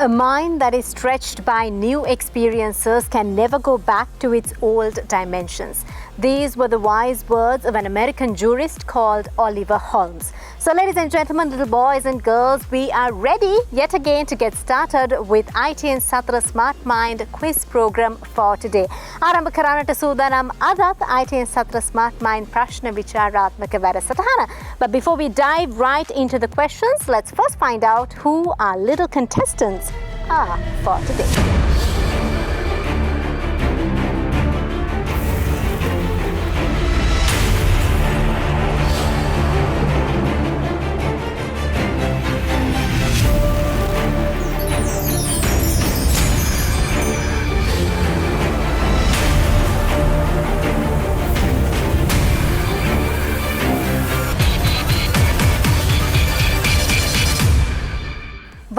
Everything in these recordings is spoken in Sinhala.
A mind that is stretched by new experiences can never go back to its old dimensions. These were the wise words of an American jurist called Oliver Holmes. So ladies and gentlemen, little boys and girls, we are ready yet again to get started with ITN Satra Smart Mind quiz program for today. ආරම්භ කරන්නට සූදානම් අදත් ITN Satra Smart Mind ප්‍රශ්න විචාරාත්මක වැඩසටහන. But before we dive right into the questions, let's first find out who our little contestants are for today.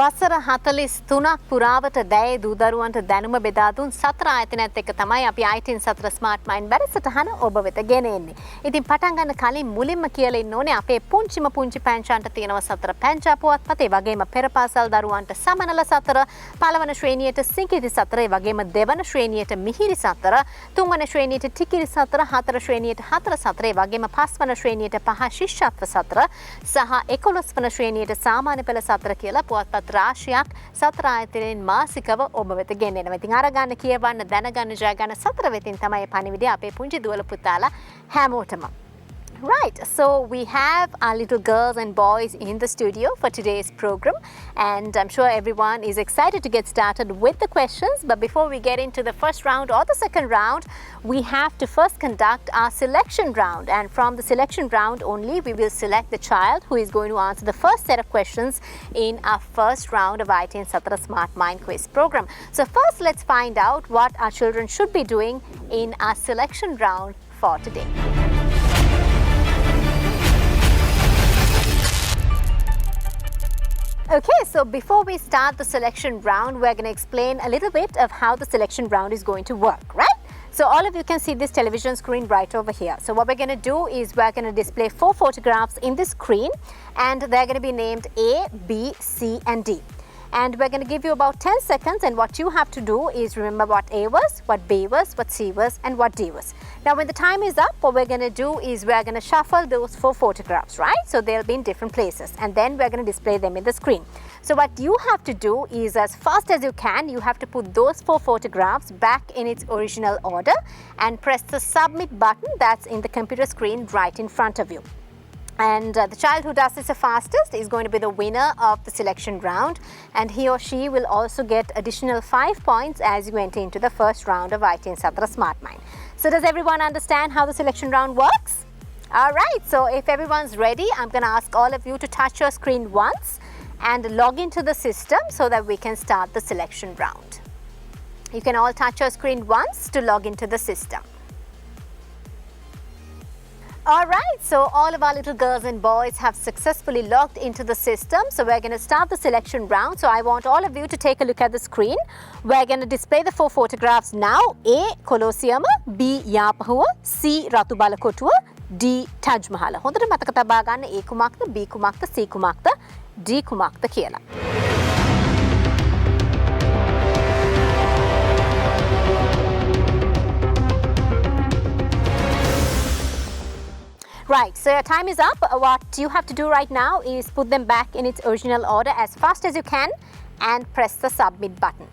වසර 43ක් පුරාවට දැයේ දූදරුවන්ට දැනුම බෙදා දුන් සතර ආයතනයත් එක්ක තමයි අපි ITN සතර ස්මාර්ට් මයින්ඩ් වැඩසටහන ඔබ වෙත ගෙන එන්නේ. ඉතින් පටන් ගන්න කලින් මුලින්ම කියලා ඉන්න ඕනේ අපේ පුංචි පැංචාන්ට තියෙනවා සතර පැංචා පුවත්පත්, ඒ වගේම පෙරපාසල් දරුවන්ට සමනල සතර, පළවන ශ්‍රේණියට සිඟිති සතර, ඒ වගේම දෙවන ශ්‍රේණියට මිහිරි සතර, තුන්වන ශ්‍රේණියට ටිකිරි සතර, හතර ශ්‍රේණියට හතර සතර, ඒ වගේම පස්වන ශ්‍රේණියට පහ ශිෂ්‍යත්ව සතර සහ 11 වන ශ්‍රේණියට සාමාන්‍ය පෙළ සතර කියලා පුවත්පත් රාශියක් සතර ආයතනයෙන් මාසිකව ඔබ වෙත ගෙනෙනවා. ඉතින් අරගන්න කියවන්න දැනගන්න ජය ගන්න සතර වෙතින් තමයි පණිවිඩය අපේ පුංචි දුවල පුතාලා හැමෝටම. Right, so we have our little girls and boys in the studio for today's program, and I'm sure everyone is excited to get started with the questions. But before we get into the first round or the second round, we have to first conduct our selection round, and from the selection round only we will select the child who is going to answer the first set of questions in our first round of ITN Satra Smart Mind quiz program. So first let's find out what our children should be doing in our selection round for today. Okay, so before we start the selection round, we're going to explain a little bit of how the selection round is going to work, right? So all of you can see this television screen right over here. So what we're going to do is we're going to display 4 photographs in the screen, and they're going to be named A, B, C and D. And we're going to give you about 10 seconds, and what you have to do is remember what A was, what B was, what C was and what D was. Now when the time is up, what we're going to do is we're going to shuffle those 4 photographs, right? So they'll be in different places, and then we're going to display them in the screen. So what you have to do is, as fast as you can, you have to put those 4 photographs back in its original order and press the submit button that's in the computer screen right in front of you. And the child who does this the fastest is going to be the winner of the selection round, and he or she will also get additional 5 points as you enter into the first round of ITN Satra Smart Mind. So does everyone understand how the selection round works? Alright, so if everyone's ready, I'm going to ask all of you to touch your screen once and log into the system so that we can start the selection round. You can all touch your screen once to log into the system. Alright, so all of our little girls and boys have successfully logged into the system. So we're going to start the selection round. So I want all of you to take a look at the screen. We're going to display the 4 photographs now. A. Colosseum, B. Yapahuwa, C. Ratu Balakotuwa, D. Taj Mahal. හොඳට මතක තබා ගන්න A කුමක්ද, B කුමක්ද, C කුමක්ද, D කුමක්ද කියලා. Right, so your time is up. What you have to do right now is put them back in its original order as fast as you can and press the submit button.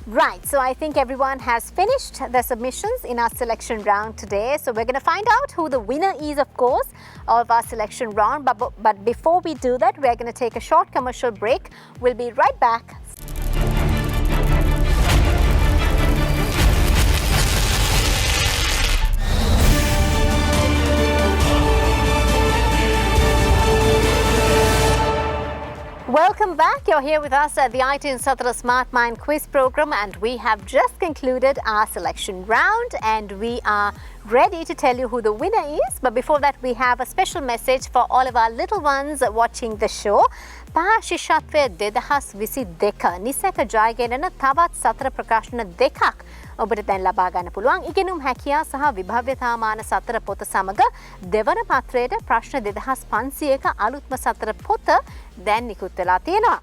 Right, so I think everyone has finished their submissions in our selection round today. So we're going to find out who the winner is, of course, of our selection round. But before we do that, we're going to take a short commercial break. We'll be right back. Welcome back. You're here with us at the ITN Satra Smart Mind quiz program, and we have just concluded our selection round, and we are ready to tell you who the winner is. But before that, we have a special message for all of our little ones watching the show. පාශිෂත්වය 2022 නිසැක ජයගෙනන තවත් සතර ප්‍රකාශන දෙකක් ඔබට දැන් ලබා ගන්න පුළුවන්. ඉගෙනුම් හැකියා සහ විභාව්‍යතාමාන සතර පොත සමග දෙවන පත්‍රයට ප්‍රශ්න 2500ක අලුත්ම සතර පොත දැන් නිකුත් වෙලා තියෙනවා.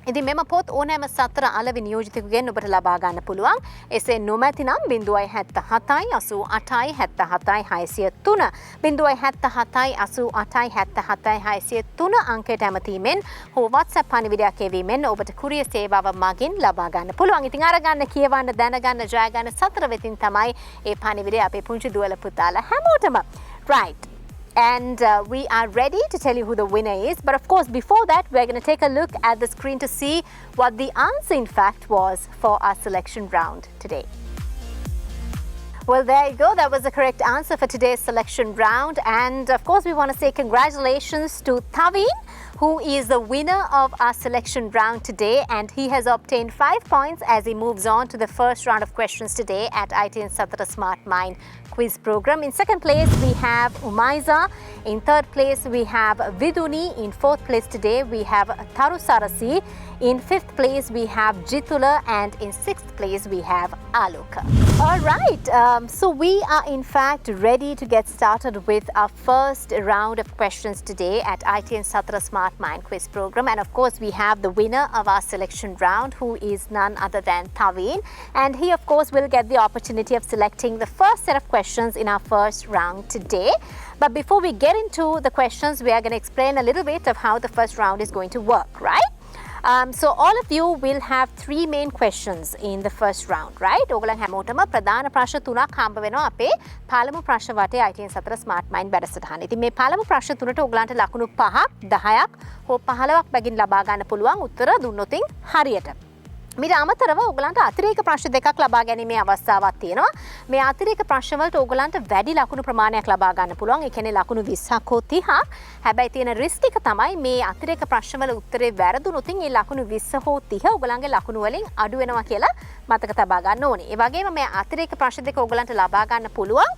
ඉතින් මෙම පොත් ඕනෑම සතර අලෙවි නියෝජිතයෙකුගෙන් ඔබට ලබා ගන්න පුළුවන්. එසේ නොමැති නම් 077 88 77 603 077 88 77 603 අංකයට ඇමතීමෙන් හෝ WhatsApp පණිවිඩයක් එවීමෙන් ඔබට කුරිය සේවාව මගින් ලබා ගන්න පුළුවන්. ඉතින් අරගන්න, කියවන්න, දැනගන්න, ජය ගන්න සතර වෙතින් තමයි ඒ පණිවිඩය අපේ පුංචි දුවල පුතාලා හැමෝටම. Right. And we are ready to tell you who the winner is. But of course, before that, we're going to take a look at the screen to see what the answer, in fact, was for our selection round today. Well, there you go. That was the correct answer for today's selection round. And of course, we want to say congratulations to Taveen, who is the winner of our selection round today. And he has obtained 5 points as he moves on to the first round of questions today at ITN Satara Smart Mind quiz program. In second place, we have Umaiza. In third place, we have Viduni. In fourth place today, we have Tharu Sarasi. In fifth place, we have Jitula. And in sixth place, we have Aloka. All right. So we are in fact ready to get started with our first round of questions today at ITN Satara Smart Mind quiz program. And of course, we have the winner of our selection round, who is none other than Taveen. And he, of course, will get the opportunity of selecting the first set of questions in our first round today. But before we get into the questions, we are going to explain a little bit of how the first round is going to work, right? So all of you will have 3 main questions in the first round, right? ඔයගොල්ලන් හැමෝටම ප්‍රධාන ප්‍රශ්න 3ක් හම්බ වෙනවා අපේ පළමු ප්‍රශ්න වටේ ITN සතර Smart Mind වැඩසටහන. ඉතින් මේ පළමු ප්‍රශ්න 3ට ඔයගලන්ට ලකුණු 5ක් 10ක් හෝ 15ක් බැගින් ලබා ගන්න පුළුවන් උත්තර දුන්නොතින් හරියට. මීට අමතරව ඔයගලන්ට අතිරේක ප්‍රශ්න දෙකක් ලබා ගැනීමේ අවස්ථාවක් තියෙනවා. මේ අතිරේක ප්‍රශ්න වලට ඔයගලන්ට වැඩි ලකුණු ප්‍රමාණයක් ලබා ගන්න පුළුවන්. ඒ කියන්නේ ලකුණු 20ක් හෝ 30ක්. හැබැයි තියෙන රිස්ක් එක තමයි මේ අතිරේක ප්‍රශ්න වල උත්තරේ වැරදුනොත් ඒ ලකුණු 20 හෝ 30 ඔයගලන්ගේ ලකුණු වලින් අඩු වෙනවා කියලා මතක තබා ගන්න ඕනේ. ඒ වගේම මේ අතිරේක ප්‍රශ්න දෙක ඔයගලන්ට ලබා ගන්න පුළුවන්.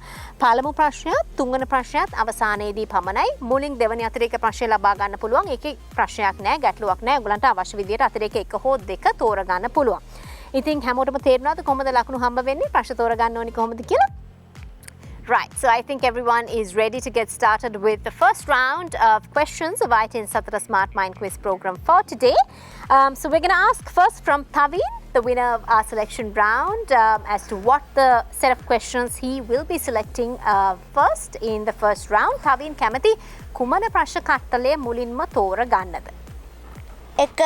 පළමු ප්‍රශ්නයත් තුන්වෙනි ප්‍රශ්නයත් අවසානයේදී පමණයි. මුලින් දෙවෙනි අතිරේක ප්‍රශ්නය ලබා ගන්න පුළුවන්. ඒකේ ප්‍රශ්නයක් නැහැ, ගැටලුවක් නැහැ. ඔයගලන්ට අවශ්‍ය විදියට අතිරේක 1 හෝ 2 තෝරගන්න පුළුවන්. ඉතින් හැමෝටම තේරෙනවද කොහොමද ලකුණු හම්බ වෙන්නේ? ප්‍රශ්න තෝරගන්න ඕනි කොහොමද කියලා? Right, so I think everyone is ready to get started with the first round of questions of ITN Satara Smart Mind quiz program for today. So we're going to ask first from Taveen, the winner of our selection round, as to what the set of questions he will be selecting first in the first round. Taveen කැමති කුමන ප්‍රශ්න කට්ටලය මුලින්ම තෝරගන්නද? එක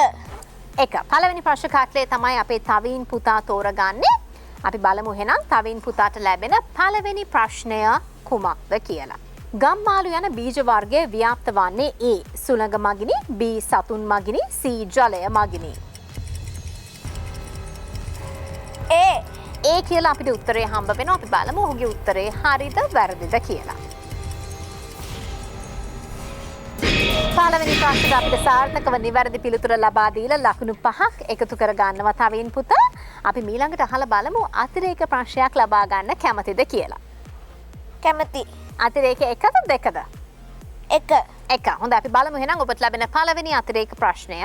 පළවෙනි ප්‍රශ්න කට්ටලය තමයි අපේ තවීන් පුතා තෝරගන්නේ. අපි බලමු එහෙනම් තවීන් පුතාට ලැබෙන පළවෙනි ප්‍රශ්නය කුමක්ද කියලා. ගම්මාළු යන බීජ වර්ගය ව්‍යාප්ත වන්නේ A සුළඟ මගිනි, B සතුන් මගිනි, C ජලය මගිනි. A කියලා අපිට උත්තරේ හම්බ වෙනවා. අපි බලමු ඔහුගේ උත්තරේ හරිද වැරදිද කියලා. පළවෙනි ප්‍රශ්නට අපිට සාර්ථකව නිවැරදි පිළිතුර ලබා දීලා ලකුණු 5ක් එකතු කර ගන්නවා තවීන් පුතා. අපි ඊළඟට අහලා බලමු අතිරේක ප්‍රශ්නයක් ලබා ගන්න කැමතිද කියලා. කැමති. අතිරේක 1ද 2ද? 1. 1. හොඳයි අපි බලමු එහෙනම් ඔබට ලැබෙන පළවෙනි අතිරේක ප්‍රශ්නය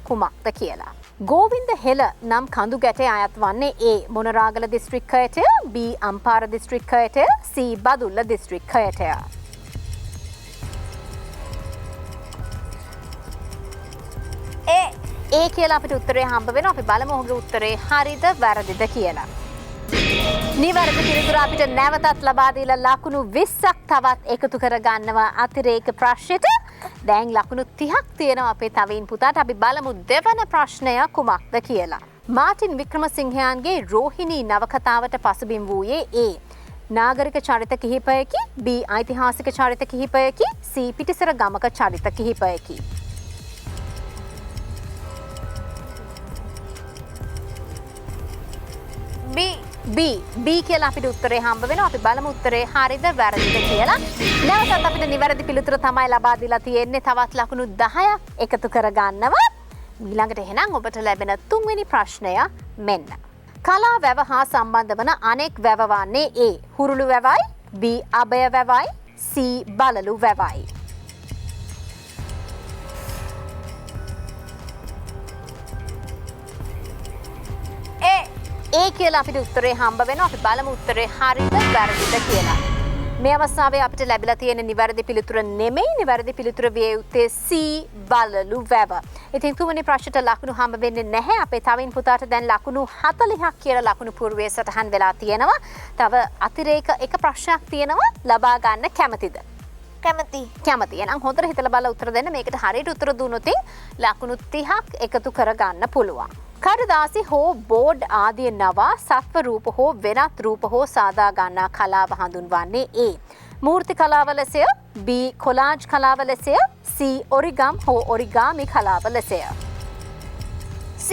කුමක්ද කියලා. ගෝවින්ද හෙළ නම් කඳු ගැටේ අයත් වන්නේ A Monaragala දිස්ත්‍රික්කයටය, B Ampara දිස්ත්‍රික්කයටය, C Badulla දිස්ත්‍රික්කයටය. ඒ කියලා අපිට උත්තරේ හම්බ වෙනවා. අපි බලමු ඔහුගේ උත්තරේ හරිද වැරදිද කියලා. නිවැරදි පිළිතුර අපිට නැවතත් ලබා දීලා ලකුණු 20ක් තවත් එකතු කර ගන්නවා අතිරේක ප්‍රශ්නෙට. දැන් ලකුණු 30ක් තියෙනවා අපේ තවීන් පුතාට. අපි බලමු දෙවන ප්‍රශ්නය කුමක්ද කියලා. මාටින් වික්‍රමසිංහයන්ගේ රෝහිණී නවකතාවට පසුබිම් වූයේ A නාගරික චරිත කිහිපයකි, B ඓතිහාසික චරිත කිහිපයකි, C පිටිසර ගමක චරිත කිහිපයකි. B කියලා අපිට උත්තරේ හම්බ වෙනවා. අපි බලමු උත්තරේ හරිද වැරදිද කියලා. නැවතත් අපිට නිවැරදි පිළිතුර තමයි ලබා දීලා තියෙන්නේ. තවත් ලකුණු 10ක් එකතු කර ගන්නවා. ඊළඟට එහෙනම් ඔබට ලැබෙන තුන්වෙනි ප්‍රශ්නය මෙන්න. කලා වැව හා සම්බන්ධ වන අනෙක් වැව වන්නේ A Hurulu වැවයි, B Abhaya වැවයි C බලලු වැවයි. ඒ කියලා අපිට උත්තරේ හම්බ වෙනවා. අපි බලමු උත්තරේ හරිද වැරදිද කියලා. මේ අවස්ථාවේ අපිට ලැබිලා තියෙන නිවැරදි පිළිතුර නෙමෙයි. නිවැරදි පිළිතුර විය යුත්තේ C බලලු වැව. ඉතින් තුන්වෙනි ප්‍රශ්නට ලකුණු හම්බ වෙන්නේ නැහැ. අපේ තවින් පුතාට දැන් ලකුණු 40ක් කියලා ලකුණු පූර්වයේ සටහන් වෙලා තියෙනවා. තව අතිරේක එක ප්‍රශ්නයක් තියෙනවා. ලබා ගන්න කැමතිද? කැමති. කැමති. එහෙනම් හොඳට හිතලා බලලා උත්තර දෙන්න. මේකට හරියට උත්තර දුන්නොත් ලකුණු 30ක් එකතු කර ගන්න පුළුවන්. කඩදාසි හෝ බෝඩ් ආදී නවා සත්ව රූප හෝ වෙනත් රූප හෝ සාදා ගන්නා කලාව හඳුන්වන්නේ A. මූර්ති කලාව ලෙසය, B. කොලාජ් කලාව ලෙසය, C. ඔරිගම් හෝ ඔරිගාමි කලාව ලෙසය. C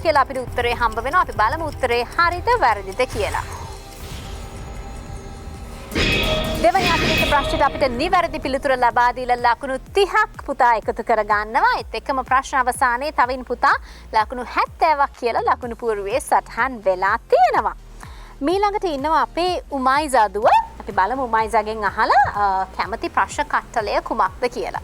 කියලා අපිට උත්තරේ හම්බ වෙනවා. අපි බලමු උත්තරේ හරිද වැරදිද කියලා. දෙවැනි අතිරේක ප්‍රශ්නයට අපිට නිවැරදි පිළිතුර ලබා දීලා ලකුණු 30ක් පුතා එකතු කර ගන්නවා. ඒත් එක්කම ප්‍රශ්න අවසානයේ තවින් පුතා ලකුණු 70ක් කියලා ලකුණු පූර්වයේ සටහන් වෙලා තියෙනවා. මීළඟට ඉන්නවා අපේ උමයිසා දුව. අපි බලමු උමයිසාගෙන් අහලා කැමති ප්‍රශ්න කට්ටලය කුමක්ද කියලා.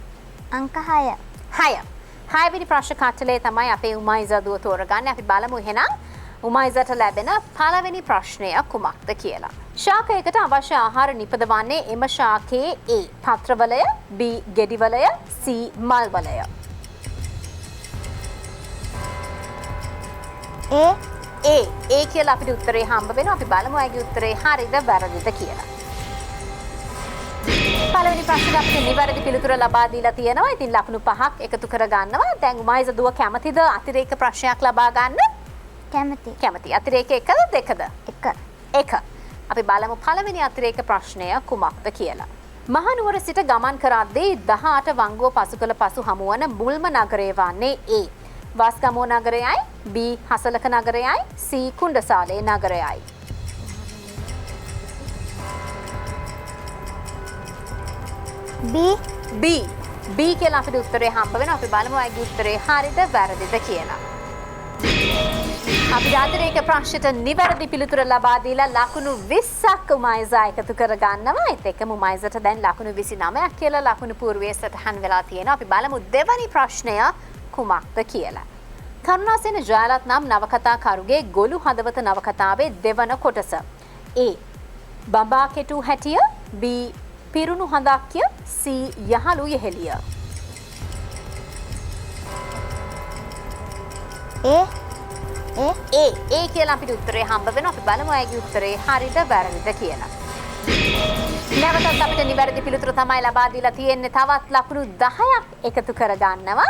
අංක 6. 6. 6 වෙනි ප්‍රශ්න කට්ටලය තමයි අපේ උමයිසා දුව තෝරගන්නේ. අපි බලමු එහෙනම් උමයිසාට ලැබෙන පළවෙනි ප්‍රශ්නය කුමක්ද කියලා. ශාකයකට අවශ්‍ය ආහාර නිපදවන්නේ එම ශාකයේ A. පත්‍රවලය, B. ගෙඩිවලය, C. මල්වලය. A කියලා අපිට උත්තරේ හම්බ වෙනවා. අපි බලමු අයගේ උත්තරේ හරිද වැරදිද කියලා. පළවෙනි ප්‍රශ්නෙට අපිට නිවැරදි පිළිතුර ලබා දීලා තියෙනවා. ඉතින් ලකුණු 5ක් එකතු කර ගන්නවා. දැන් උමයිසා දුව කැමතිද අතිරේක ප්‍රශ්නයක් ලබා ගන්න? කැමති. කැමති. අතිරේක එකද දෙකද? එක. අපි බලමු පළවෙනි අතිරේක ප්‍රශ්නය කුමක්ද කියලා. මහනුවර සිට ගමන් කරද්දී 18 වංගුව පසු කළ පසු හමුවන මුල්ම නගරය වන්නේ A. Wasgamuwa නගරයයි, B. Hasalaka නගරයයි, C. Kundasale නගරයයි. B කියලා අපිට උත්තරේ හම්බ වෙනවා. අපි බලමු අයගේ උත්තරේ හරිද වැරදිද කියලා. අපි අතිරේක ප්‍රශ්නයට නිවැරදි පිළිතුර ලබා දීලා ලකුණු 20ක් උමයිසා එකතු කර ගන්නවා. ඒත් එක්කම උමයිසාට දැන් ලකුණු 29ක් කියලා ලකුණු පූර්වයේ සටහන් වෙලා තියෙනවා. අපි බලමු දෙවැනි ප්‍රශ්නය කුමක්ද කියලා. කරුණාසේන ජයලත් නම් නවකතාකරුගේ ගොළු හදවත නවකතාවේ දෙවන කොටස. A. බඹා කෙටු හැටිය, B. පිරුණු හඳක්ය, C. යහළු යෙහෙළිය. ඒ කියලා අපිට උත්තරේ හම්බ වෙනවා. අපි බලමු අයගේ උත්තරේ හරිද වැරදිද කියලා. නැවතත් අපිට නිවැරදි පිළිතුර තමයි ලබා දීලා තියෙන්නේ. තවත් ලකුණු 10ක් එකතු කර ගන්නවා.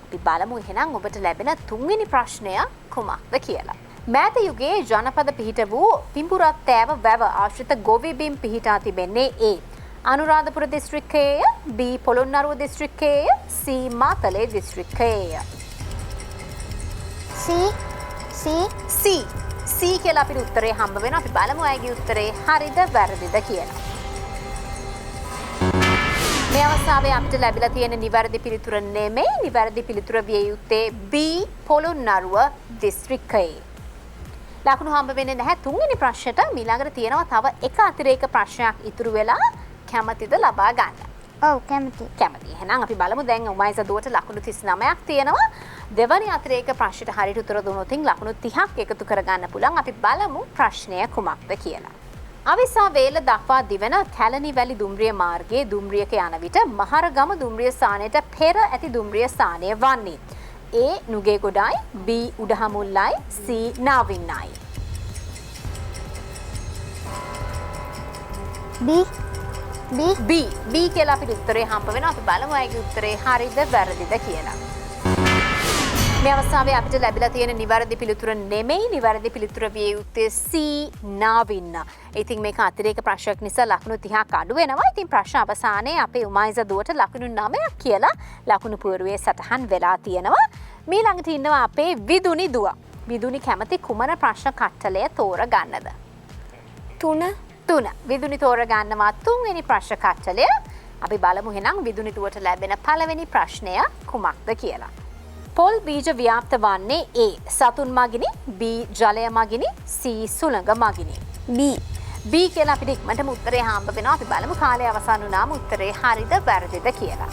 අපි බලමු එහෙනම් ඔබට ලැබෙන තුන්වෙනි ප්‍රශ්නය කුමක්ද කියලා. මෑත යුගයේ ජනපද පිහිට වූ පිඹුරත්තෑව වැව ආශ්‍රිත ගොවි බිම් පිහිටා තිබෙන්නේ A. Anuradhapura දිස්ත්‍රික්කයේය, B. Polonnaruwa දිස්ත්‍රික්කයේය, C. Matale දිස්ත්‍රික්කයේය. C කියලා අපිට උත්තරේ හම්බ වෙනවා. අපි බලමු අයගේ උත්තරේ හරිද වැරදිද කියලා. මේ අවස්ථාවේ අපිට ලැබිලා තියෙන නිවැරදි පිළිතුර නෙමෙයි. නිවැරදි පිළිතුර විය යුත්තේ B. පොළොන්නරුව දිස්ත්‍රික්කයේ. ලකුණු හම්බ වෙන්නේ නැහැ තුන්වෙනි ප්‍රශ්නයට. ඊළඟට තියෙනවා තව එක අතිරේක ප්‍රශ්නයක් ඉතුරු වෙලා. කැමතිද ලබා ගන්න? ඔව් කැමති. එහෙනම් අපි බලමු දැන් උමයිසා දුවට ලකුණු 39ක් තියෙනවා. දෙවැනි අතිරේක ප්‍රශ්නයට හරියට උත්තර දුන්නොත් ලකුණු 30ක් එකතු කරගන්න පුළුවන්. අපි බලමු ප්‍රශ්නය කුමක්ද කියලා. අවිසා වේල දක්වා දිවෙන කැලණි වැලි දුම්රිය මාර්ගයේ දුම්රියක යන විට මහරගම දුම්රිය ස්ථානයට පෙර ඇති දුම්රිය ස්ථානය වන්නේ A. නුගේගොඩයි, B. උඩහමුල්ලයි, C. නාවින්නයි. B කියලා අපිට උත්තරේ හම්බ වෙනවා. අපි බලමු අයගේ උත්තරේ හරිද වැරදිද කියලා. මේ අවස්ථාවේ අපිට ලැබිලා තියෙන නිවැරදි පිළිතුර නෙමෙයි. නිවැරදි පිළිතුර විය යුත්තේ C. නාවින්න. ඉතින් මේක අතිරේක ප්‍රශ්නයක් නිසා ලකුණු 30ක් අඩු වෙනවා. ඉතින් ප්‍රශ්න අවසානයේ අපේ උමයිසා දුවට ලකුණු 9ක් කියලා ලකුණු පූර්වයේ සටහන් වෙලා තියෙනවා. ඊළඟට ඉන්නවා අපේ විදුනි දුව. විදුනි කැමති කුමන ප්‍රශ්න කට්ටලය තෝරගන්නද? 3. විදුනි තෝරගන්නවා තුන්වෙනි ප්‍රශ්න කට්ටලය. අපි බලමු එහෙනම් විදුනි දුවට ලැබෙන පළවෙනි ප්‍රශ්නය කුමක්ද කියලා. පොල් බීජ ව්‍යාප්ත වන්නේ A. සතුන් මගිනි, B. ජලය මගිනි, C. සුළඟ මගිනි. B. B කියලා අපිට ඉක්මනටම උත්තරේ හම්බ වෙනවා. අපි බලමු කාලය අවසන් වුණාම උත්තරේ හරිද වැරදිද කියලා.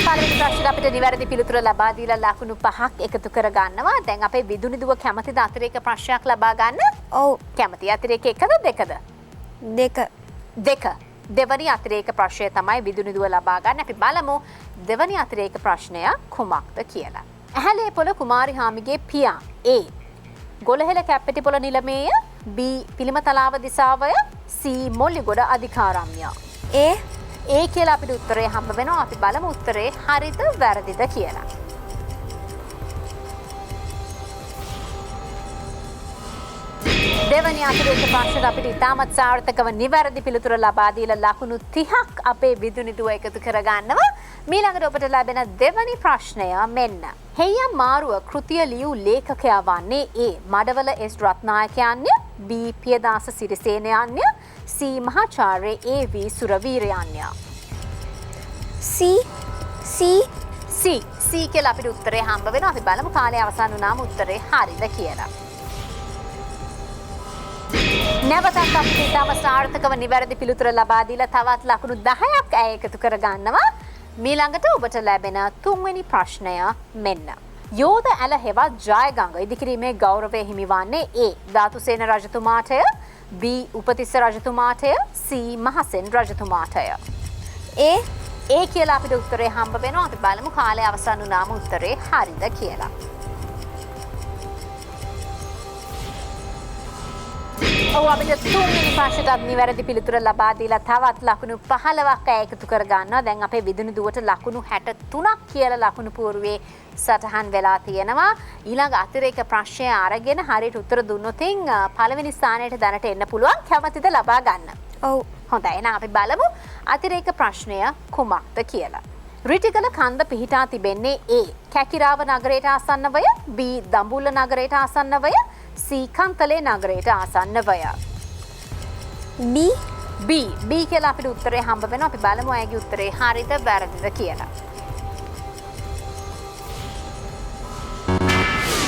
පළවෙනි ප්‍රශ්නෙට අපිට නිවැරදි පිළිතුර ලබා දීලා ලකුණු 5ක් එකතු කර ගන්නවා. දැන් අපේ විදුනි දුව කැමතිද අතිරේක ප්‍රශ්නයක් ලබා ගන්න? ඔව්. කැමති. අතිරේක එකද දෙකද? දෙක. දෙක. දෙවනි අතිරේක ප්‍රශ්නය තමයි විදුනි දුව ලබා ගන්න. අපි බලමු දෙවනි අතිරේක ප්‍රශ්නය කුමක්ද කියලා. ඇහැලේ පොළ කුමාරි හාමිගේ පියා A. ගොළහෙළ Keppetipola නිලමේය. B. පිළිමතලාව දිසාවය. C. Molligoda අධිකාරම්ය. A. ඒ කියලා අපිට උත්තරේ හම්බ වෙනවා. අපි බලමු උත්තරේ හරිද වැරදිද කියලා. දෙවැනි අතිරේක ප්‍රශ්නයට අපිට ඉතාමත් සාර්ථකව නිවැරදි පිළිතුර ලබා දීලා ලකුණු 30ක් අපේ විදුනි දුව එකතු කරගන්නවා. මීළඟට ඔබට ලැබෙන දෙවැනි ප්‍රශ්නය මෙන්න. හෙය්‍යම් මාරුව කෘතිය ලියූ ලේඛකයා වන්නේ A. Madawala S රත්නායකයන්ය, B. Piyadasa සිරිසේනයන්ය, C. මහාචාර්ය A.V. සුරවීරයන්ය. C කියලා අපිට උත්තරේ හම්බ වෙනවා. අපි බලමු කාලය අවසන් වුණාම උත්තරේ හරිද කියලා. නැවතත් අපිට ඉතාම සාර්ථකව නිවැරදි පිළිතුර ලබා දීලා තවත් ලකුණු 10ක් ඇය එකතු කර ගන්නවා. මීළඟට ඔබට ලැබෙන තුන්වෙනි ප්‍රශ්නය මෙන්න. යෝධ ඇල හෙවත් ජයගංග ඉදිකිරීමේ ගෞරවය හිමිවන්නේ A. Dhatusena රජතුමාටය, B. Upatissa රජතුමාටය, C. Mahasen රජතුමාටය. ඒ කියලා අපිට උත්තරේ හම්බ වෙනවා. අපි බලමු කාලය අවසන් වුණාම උත්තරේ හරිද කියලා. ඔව් අපිට තුන්වෙනි ප්‍රශ්නටත් නිවැරදි පිළිතුර ලබා දීලා තවත් ලකුණු 15ක් එකතු කර ගන්නවා. දැන් අපේ විදුනි දුවට ලකුණු 63ක් කියලා ලකුණු පුවරුවේ සටහන් වෙලා තියෙනවා. ඊළඟ අතිරේක ප්‍රශ්නය අරගෙන හරියට උත්තර දුන්නොත් පළවෙනි ස්ථානයට දැනට එන්න පුළුවන්. කැමතිද ලබා ගන්න? ඔව්. හොඳයි. එහෙනම් අපි බලමු අතිරේක ප්‍රශ්නය කුමක්ද කියලා. රිටිගල කන්ද පිහිටා තිබෙන්නේ A. කැකිරාව නගරයට ආසන්නවය, B. දඹුල්ල නගරයට ආසන්නවය, C. කන්තලේ නගරයට ආසන්නවය. B කියලා අපිට උත්තරේ හම්බ වෙනවා. අපි බලමු අයගේ උත්තරේ හරිද වැරදිද කියලා.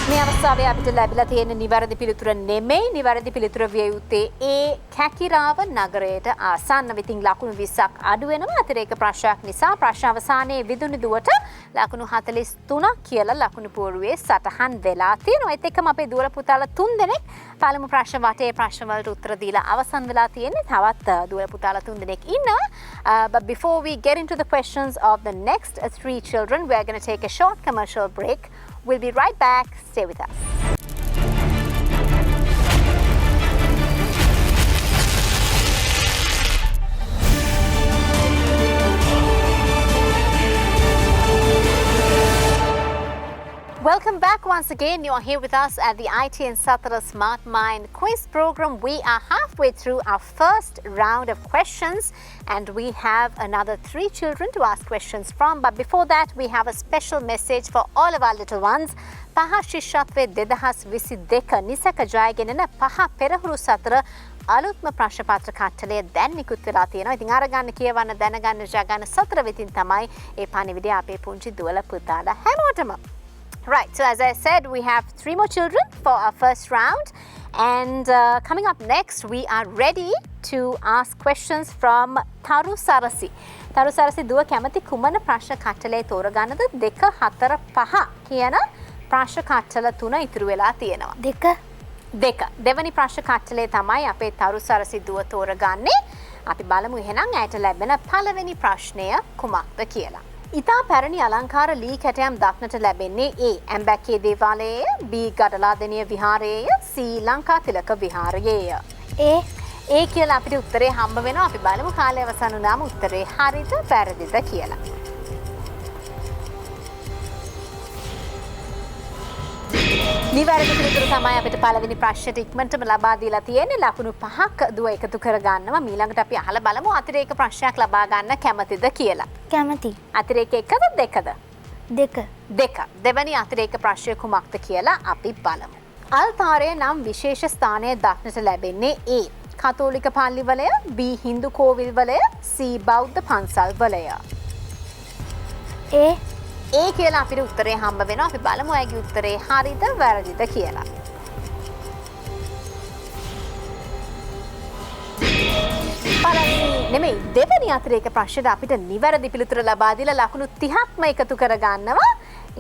මේ අවස්ථාවේ අපිට ලැබිලා තියෙන නිවැරදි පිළිතුර නෙමෙයි. නිවැරදි පිළිතුර විය යුත්තේ A. කැකිරාව නගරයට ආසන්නව. ඉතින් ලකුණු 20ක් අඩු වෙනවා අතිරේක ප්‍රශ්නයක් නිසා. ප්‍රශ්න අවසානයේ විදුනි දුවට ලකුණු 43ක් කියලා ලකුණු පුවරුවේ සටහන් වෙලා තියෙනවා. ඒත් එක්කම අපේ දුවල පුතාලා 3 දෙනෙක් පළමු ප්‍රශ්න වටේ ප්‍රශ්න වලට උත්තර දීලා අවසන් වෙලා තියෙන්නේ. තවත් දුවල පුතාලා 3 දෙනෙක් ඉන්නවා. But before we get into the questions of the next 3 children, we are going to take a short commercial break. We'll be right back. Stay with us. Welcome back once again. You are here with us at the ITN Satara Smart Mind quiz program. We are halfway through our first round of questions and we have another 3 children to ask questions from. But before that, we have a special message for all of our little ones. පහ ශිෂ්‍යත්වයේ 2022 නිසක ජයගෙනන පහ පෙරහුරු සතර අලුත්ම ප්‍රශ්න පත්‍ර කට්ටලය දැන් නිකුත් වෙලා තියෙනවා. ඉතින් අරගන්න කියවන්න දැනගන්න ජයගන්න සතර වෙතින් තමයි ඒ පණිවිඩය අපේ පුංචි දුවල පුතාලා හැමෝටම. Right, so as I said, we have 3 more children for our first round. And coming up next, we are ready to ask questions from Tharu Sarasi. Tharu Sarasi දුව කැමති කුමන ප්‍රශ්න කට්ටලේ තෝරගන්නද? 2, 4, 5 කියන ප්‍රශ්න කට්ටල 3 ඉතුරු වෙලා තියෙනවා. 2. දෙවනි ප්‍රශ්න කට්ටලේ තමයි අපේ Tharu Sarasi දුව තෝරගන්නේ. අපි බලමු එහෙනම් ඇයට ලැබෙන පළවෙනි ප්‍රශ්නය කුමක්ද කියලා. ඉතා පැරණි අලංකාර ලී කැටයම් දක්නට ලැබෙන්නේ A. Embekke දේවාලයේය, B. Gadaladeniya විහාරයේය, C. Lanka Thilaka විහාරයේය. A කියලා අපිට උත්තරේ හම්බ වෙනවා. අපි බලමු කාලය අවසන් වුණාම උත්තරේ හරිද වැරදිද කියලා. නිවැරදි පිළිතුර තමයි අපිට පළවෙනි ප්‍රශ්නෙට ඉක්මනටම ලබා දීලා තියෙන්නේ. ලකුණු 5ක් දුව එකතු කර ගන්නවා. ඊළඟට අපි අහලා බලමු අතිරේක ප්‍රශ්නයක් ලබා ගන්න කැමතිද කියලා. කැමති. අතිරේක 1ද 2ද? 2. දෙවැනි අතිරේක ප්‍රශ්නය කුමක්ද කියලා අපි බලමු. අල්තාරය නම් විශේෂ ස්ථානය දක්නට ලැබෙන්නේ A. කතෝලික පල්ලිවලය, B. හින්දු කෝවිල්වලය, C. බෞද්ධ පන්සල්වලය. ඒ කියලා අපිට උත්තරේ හම්බ වෙනවා. අපි බලමු අයගේ උත්තරේ හරිද වැරදිද කියලා. නෙමෙයි දෙවැනි අතිරේක ප්‍රශ්නෙට අපිට නිවැරදි පිළිතුර ලබා දීලා ලකුණු 30ක්ම එකතු කර ගන්නවා.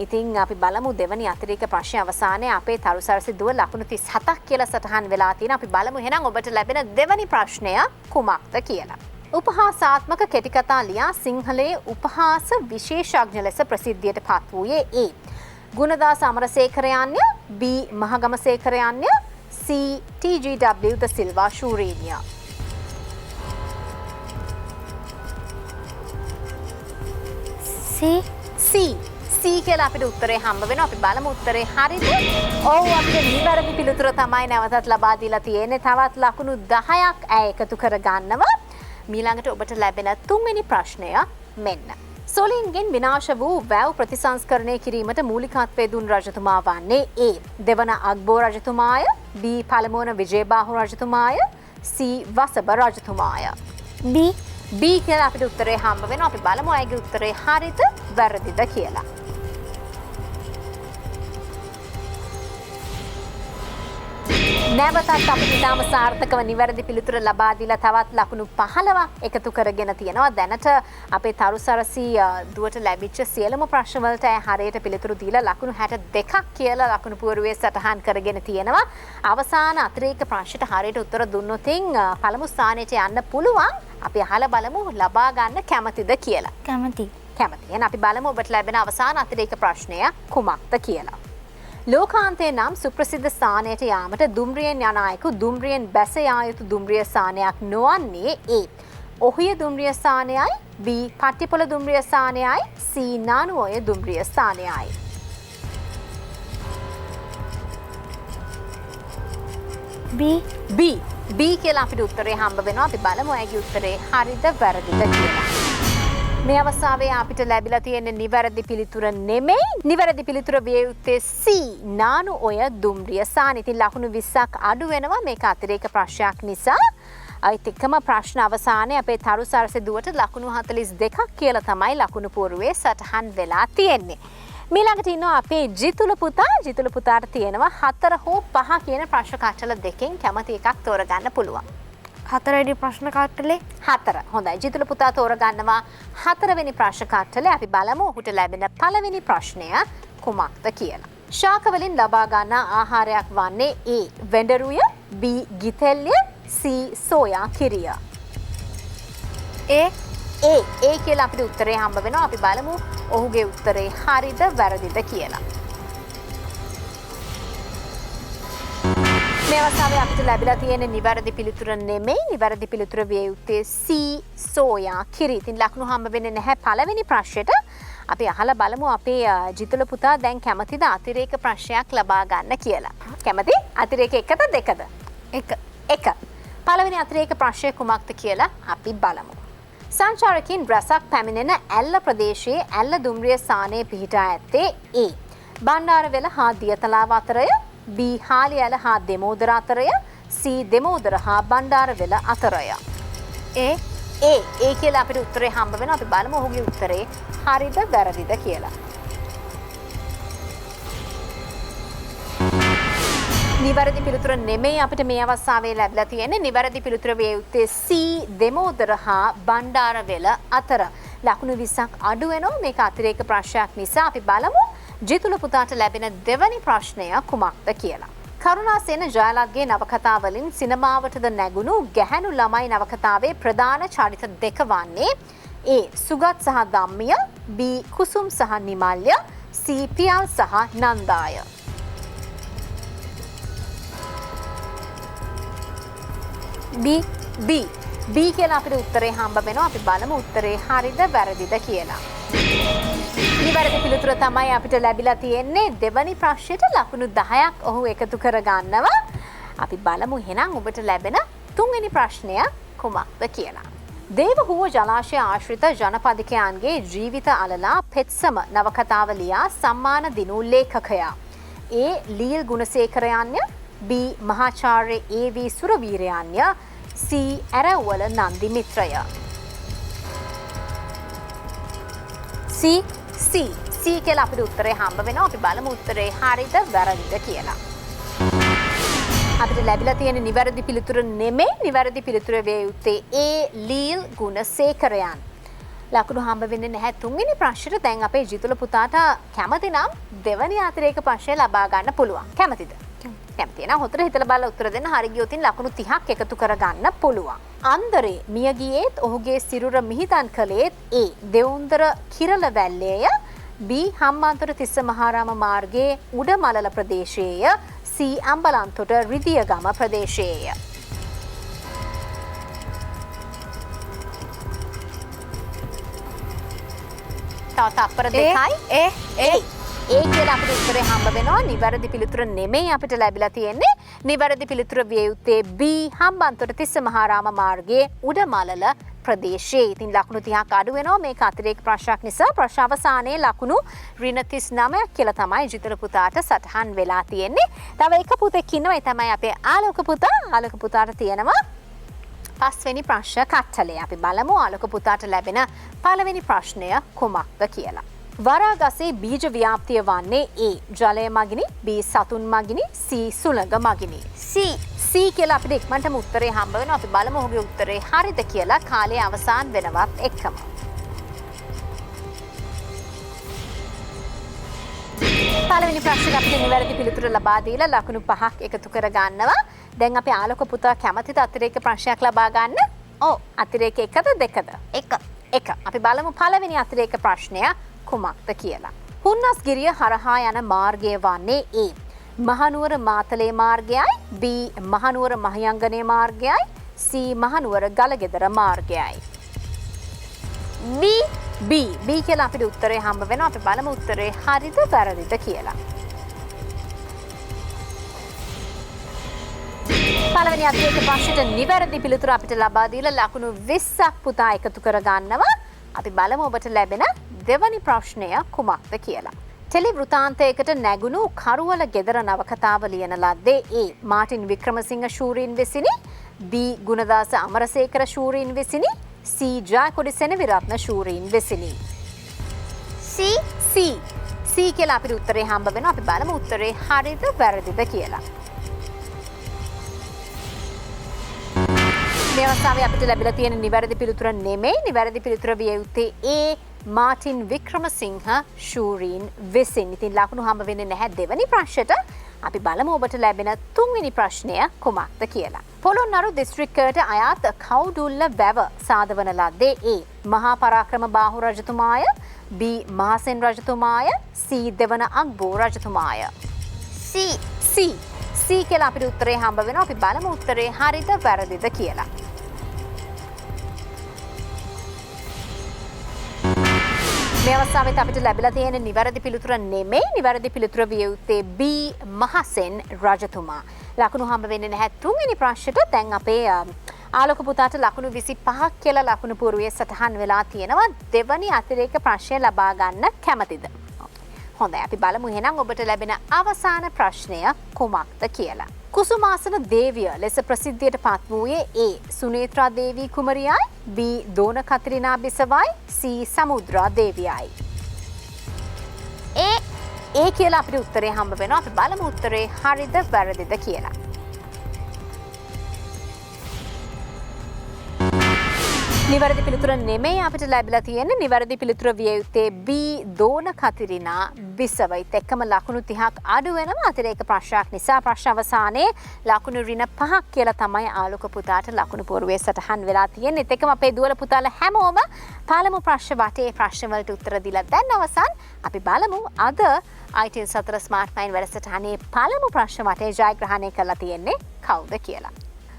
ඉතින් අපි බලමු දෙවැනි අතිරේක ප්‍රශ්නේ අවසානයේ අපේ තරුසරසි දුව ලකුණු 37ක් කියලා සටහන් වෙලා තියෙනවා. අපි බලමු එහෙනම් ඔබට ලැබෙන දෙවැනි ප්‍රශ්නය කුමක්ද කියලා. උපහාසාත්මක කෙටි කතා ලියා සිංහලයේ උපහාස විශේෂඥ ලෙස ප්‍රසිද්ධියට පත් වූයේ A. Gunadasa අමරසේකරයන්ය, B. මහගමසේකරයන්ය, C. T.G.W. The Silva ශූරීනිය. C කියලා අපිට උත්තරේ හම්බ වෙනවා. අපි බලමු උත්තරේ හරිද? ඔව් අපිට නිවැරදි පිළිතුර තමයි නැවතත් ලබා දීලා තියෙන්නේ. තවත් ලකුණු 10ක් ඇය එකතු කර ගන්නවා. ඊළඟට ඔබට ලැබෙන තුන්වෙනි ප්‍රශ්නය මෙන්න. සොලින්ගෙන් විනාශ වූ වැව් ප්‍රතිසංස්කරණය කිරීමට මූලිකත්වය දුන් රජතුමා වන්නේ A. දෙවන අක්බෝ රජතුමාය, B. පළමු වන විජේබාහු රජතුමාය, C. වසභ රජතුමාය. B කියලා අපිට උත්තරේ හම්බ වෙනවා. අපි බලමු අයගේ උත්තරේ හරිද වැරදිද කියලා. නැවතත් අපිට ඉතාම සාර්ථකව නිවැරදි පිළිතුර ලබා දීලා තවත් ලකුණු 15ක් එකතු කරගෙන තියෙනවා. දැනට අපේ තරුසරසි දුවට ලැබිච්ච සියලුම ප්‍රශ්න වලට හරියට පිළිතුරු දීලා ලකුණු 62ක් කියලා ලකුණු පුවරුවේ සටහන් කරගෙන තියෙනවා. අවසාන අතිරේක ප්‍රශ්නට හරියට උත්තර දුන්නොත් පළමු ස්ථානයට යන්න පුළුවන්. අපි අහලා බලමු ලබා ගන්න කැමතිද කියලා. කැමති. එහෙනම් අපි බලමු ඔබට ලැබෙන අවසාන අතිරේක ප්‍රශ්නය කුමක්ද කියලා. ලෝකාන්තයේ නම් සුප්‍රසිද්ධ ස්ථානයට යාමට දුම්රියෙන් යන අයෙකු දුම්රියෙන් බැස යා යුතු දුම්රිය ස්ථානයක් නොවන්නේ A. ඔහුය දුම්රිය ස්ථානයයි, B. පට්ටිපොළ දුම්රිය ස්ථානයයි, C. නානුඔය දුම්රිය ස්ථානයයි. B කියලා අපිට උත්තරේ හම්බ වෙනවා. අපි බලමු අයගේ උත්තරේ හරිද වැරදිද කියලා. මේ අවස්ථාවේ අපිට ලැබිලා තියෙන නිවැරදි පිළිතුර නෙමෙයි. නිවැරදි පිළිතුර විය යුත්තේ C. නානුඔය දුම්රිය ස්ථානය. ඉතින් ලකුණු 20ක් අඩු වෙනවා මේක අතිරේක ප්‍රශ්නයක් නිසා. ඒත් එකම ප්‍රශ්න අවසානයේ අපේ තරුසරසි දුවට ලකුණු 42ක් කියලා තමයි ලකුණු පුවරුවේ සටහන් වෙලා තියෙන්නේ. ඊළඟට ඉන්නවා අපේ ජිතුල පුතා. ජිතුල පුතාට තියෙනවා 4 හෝ 5 කියන ප්‍රශ්න කට්ටල දෙකෙන් කැමති එකක් තෝරගන්න පුළුවන්. 4 වෙනි ප්‍රශ්න කට්ටලේ 4. හොඳයි. ජිතුල පුතා තෝරගන්නවා 4 වෙනි ප්‍රශ්න කට්ටලේ. අපි බලමු ඔහුට ලැබෙන පළවෙනි ප්‍රශ්නය කුමක්ද කියලා. ශාක වලින් ලබා ගන්නා ආහාරයක් වන්නේ A. වෙඬරුය, B. ගිතෙල්ය, C. සෝයා කිරිය. A කියලා අපිට උත්තරේ හම්බ වෙනවා. අපි බලමු ඔහුගේ උත්තරේ හරිද වැරදිද කියලා. මේ අවස්ථාවේ අපිට ලැබිලා තියෙන නිවැරදි පිළිතුර නෙමෙයි. නිවැරදි පිළිතුර විය යුත්තේ C. සෝයා කිරි. ඉතින් ලකුණු හම්බ වෙන්නේ නැහැ පළවෙනි ප්‍රශ්නෙට. අපි අහලා බලමු අපේ ජිතුල පුතා දැන් කැමතිද අතිරේක ප්‍රශ්නයක් ලබා ගන්න කියලා. කැමති? අතිරේක 1ද 2ද? 1. පළවෙනි අතිරේක ප්‍රශ්නය කුමක්ද කියලා අපි බලමු. සංචාරකින් රැසක් පැමිණෙන ඇල්ල ප්‍රදේශයේ ඇල්ල දුම්රිය ස්ථානයේ පිහිටා ඇත්තේ A. බණ්ඩාරවෙල හා දියතලාව අතරය, B. හාලිඇල හා දෙමෝදර අතරය, C. දෙමෝදර හා බණ්ඩාරවෙල අතරය. A කියලා අපිට උත්තරේ හම්බ වෙනවා. අපි බලමු ඔහුගේ උත්තරේ හරිද වැරදිද කියලා. නිවැරදි පිළිතුර නෙමෙයි අපිට මේ අවස්ථාවේ ලැබිලා තියෙන්නේ. නිවැරදි පිළිතුර විය යුත්තේ C. දෙමෝදර හා බණ්ඩාරවෙල අතර. ලකුණු 20ක් අඩු වෙනවා මේක අතිරේක ප්‍රශ්නයක් නිසා. අපි බලමු ජිතුල පුතාට ලැබෙන දෙවැනි ප්‍රශ්නය කුමක්ද කියලා. කරුණාසේන ජයලත්ගේ නවකතා වලින් සිනමාවටද නැගුණු ගැහැණු ළමයි නවකතාවේ ප්‍රධාන චරිත දෙක වන්නේ A. සුගත් සහ ධම්මිය, B. කුසුම් සහ නිමල්ය, C. පියල් සහ නන්දාය. B කියලා අපිට උත්තරේ හම්බ වෙනවා. අපි බලමු උත්තරේ හරිද වැරදිද කියලා. නිවැරදි පිළිතුර තමයි අපිට ලැබිලා තියෙන්නේ. දෙවැනි ප්‍රශ්නෙට ලකුණු 10ක් ඔහු එකතු කර ගන්නවා. අපි බලමු එහෙනම් ඔබට ලැබෙන තුන්වෙනි ප්‍රශ්නය කුමක්ද කියලා. දේවහුව ජලාශය ආශ්‍රිත ජනපදිකයන්ගේ ජීවිත අලලා පෙත්සම නවකතාව ලියා සම්මාන දිනූ ලේඛකයා A. ලීල් ගුණසේකරයන්ය, B. මහාචාර්ය A.V. සුරවීරයන්ය, C. ඇරව්වල නන්දි මිත්‍රය. C C කියලා අපිට උත්තරේ හම්බ වෙනවා. අපි බලමු උත්තරේ හරිද වැරදිද කියලා. අපිට ලැබිලා තියෙන නිවැරදි පිළිතුර නෙමෙයි. නිවැරදි පිළිතුර වේ යුත්තේ A ලීල් ගුණසේකරයන්. ලකුණු හම්බ වෙන්නේ නැහැ තුන්වෙනි ප්‍රශ්නෙට. දැන් අපේ ජිතුල පුතාට කැමති නම් දෙවැනි අතිරේක ප්‍රශ්නය ලබා ගන්න පුළුවන්. කැමතිද? කැමති නම් හොතර හිතලා බලලා උත්තර දෙන්න. හරි ගියොත් ලකුණු 30ක් එකතු කර ගන්න පුළුවන්. අන්දරේ මිය ගියේත් ඔහුගේ සිරුර මිහිදන් කළේත් A දෙවුන්දර කිරළවැල්ලේය. B හම්බන්තොට තිස්ස මහාරාම මාර්ගයේ උඩමලල ප්‍රදේශයේය. C අම්බලන්තොට රිදියගම ප්‍රදේශයේය. තව තප්පර දෙකයි ඒ කියලා අපිට උත්තරේ හම්බ වෙනවා. නිවැරදි පිළිතුර නෙමෙයි අපිට ලැබිලා තියෙන්නේ. නිවැරදි පිළිතුර විය යුත්තේ B හම්බන්තොට තිස්ස මහාරාම මාර්ගයේ උඩමලල ප්‍රදේශයේ. ඉතින් ලකුණු 30ක් අඩු වෙනවා. මේක අතිරේක ප්‍රශ්නයක් නිසා ප්‍රශ්න අවසානයේ ලකුණු ඍණ 39ක් කියලා තමයි ජිතල පුතාට සටහන් වෙලා තියෙන්නේ. තව එක පුතෙක් ඉන්නවා. ඒ තමයි අපේ ආලෝක පුතා. ආලෝක පුතාට තියෙනවා පස්වෙනි ප්‍රශ්න කට්ටලේ. අපි බලමු ආලෝක පුතාට ලැබෙන පළවෙනි ප්‍රශ්නය කුමක්ද කියලා. වරාගසේ බීජ ව්‍යාප්තිය වන්නේ A ජලය මගිනි, B සතුන් මගිනි, C සුළඟ මගිනි. C කියලා අපිට ඉක්මනටම උත්තරේ හම්බ වෙනවා. අපි බලමු ඔහුගේ උත්තරේ හරිද කියලා. කාලය අවසන් වෙනවත් එක්කම. පළවෙනි ප්‍රශ්නෙට අපිට නිවැරදි පිළිතුර ලබා දීලා ලකුණු 5ක් එකතු කර ගන්නවා. දැන් අපි ආලෝක පුතා කැමතිද අතිරේක ප්‍රශ්නයක් ලබා ගන්න? ඔව්. අතිරේක එකද දෙකද? එක. අපි බලමු පළවෙනි අතිරේක ප්‍රශ්නය කුමක්ද කියලා. හුන්නස්ගිරිය හරහා යන මාර්ගය වන්නේ A මහනුවර මාතලේ මාර්ගයයි, B මහනුවර මහියංගනේ මාර්ගයයි, C මහනුවර ගලගෙදර මාර්ගයයි. B කියලා අපිට උත්තරේ හම්බ වෙනවා. අපි බලමු උත්තරේ හරිද වැරදිද කියලා. පළවෙනි අතිරේක ප්‍රශ්නෙට නිවැරදි පිළිතුර අපිට ලබා දීලා ලකුණු 20ක් පුතා එකතු කර ගන්නවා. අපි බලමු ඔබට ලැබෙන දෙවැනි ප්‍රශ්නය කුමක්ද කියලා. ටෙලි වෘතාන්තයකට නැගුණු කරුවල ගෙදර නවකතාව ලියන ලද්දේ A මාටින් වික්‍රමසිංහ ශූරීන් විසිනි, B ගුණදාස අමරසේකර ශූරීන් විසිනි, C ජයකොඩි සෙනවිරත්න ශූරීන් විසිනි. C කියලා අපිට උත්තරේ හම්බ වෙනවා. අපි බලමු උත්තරේ හරිද වැරදිද කියලා. මේ අවස්ථාවේ අපිට ලැබිලා තියෙන නිවැරදි පිළිතුර නෙමෙයි. නිවැරදි පිළිතුර විය යුත්තේ A මාටින් වික්‍රමසිංහ ශූරීන් විසින්. ඉතින් ලකුණු හම්බ වෙන්නේ නැහැ දෙවැනි ප්‍රශ්නෙට. අපි බලමු ඔබට ලැබෙන තුන්වෙනි ප්‍රශ්නය කුමක්ද කියලා. පොළොන්නරු දිස්ත්‍රික්කයට අයත් කවුඩුල්ල වැව සාදවන ලද්දේ A මහා පරාක්‍රම බාහු රජතුමාය, B මහසෙන් රජතුමාය, C දෙවන අක්බෝ රජතුමාය. C කියලා අපිට උත්තරේ හම්බ වෙනවා. අපි බලමු උත්තරේ හරිද වැරදිද කියලා. මේ අවස්ථාවේ අපිට ලැබිලා තියෙන නිවැරදි පිළිතුර නෙමෙයි. නිවැරදි පිළිතුර විය යුත්තේ B මහසෙන් රජතුමා. ලකුණු හම්බ වෙන්නේ නැහැ තුන්වෙනි ප්‍රශ්නෙට. දැන් අපේ ආලෝක පුතාට ලකුණු 25ක් කියලා ලකුණු පුරුවේ සටහන් වෙලා තියෙනවා. දෙවැනි අතිරේක ප්‍රශ්නය ලබා ගන්න කැමතිද? හොඳයි, අපි බලමු එහෙනම් ඔබට ලැබෙන අවසාන ප්‍රශ්නය කුමක්ද කියලා. කුසුමාසන දේවිය ලෙස ප්‍රසිද්ධියට පත් වූයේ A Sunethra Devi කුමරියයි, B Dona කතරිනා බිසවයි, C සමුද්‍රා දේවියයි. A කියලා අපිට උත්තරේ හම්බ වෙනවා. අපි බලමු උත්තරේ හරිද වැරදිද කියලා. නිවැරදි පිළිතුර නෙමෙයි අපිට ලැබිලා තියෙන්නේ. නිවැරදි පිළිතුර විය යුත්තේ B දෝන කතරිනා බිසවයිත් එක්කම ලකුණු 30ක් අඩු වෙනවා අතිරේක ප්‍රශ්නයක් නිසා. ප්‍රශ්න අවසානයේ ලකුණු ඍණ 5ක් කියලා තමයි ආලෝක පුතාට ලකුණු පුරුවේ සටහන් වෙලා තියෙන්නේ. ඒත් එක්කම අපේ දුවල පුතාලා හැමෝම පළමු ප්‍රශ්න වටේ ප්‍රශ්න වලට උත්තර දීලා දැන් අවසන්. අපි බලමු අද ITN 4 ස්මාර්ට් මයින්ඩ් වැඩසටහනේ පළමු ප්‍රශ්න වටේ ජයග්‍රහණය කරලා තියෙන්නේ කවුද කියලා.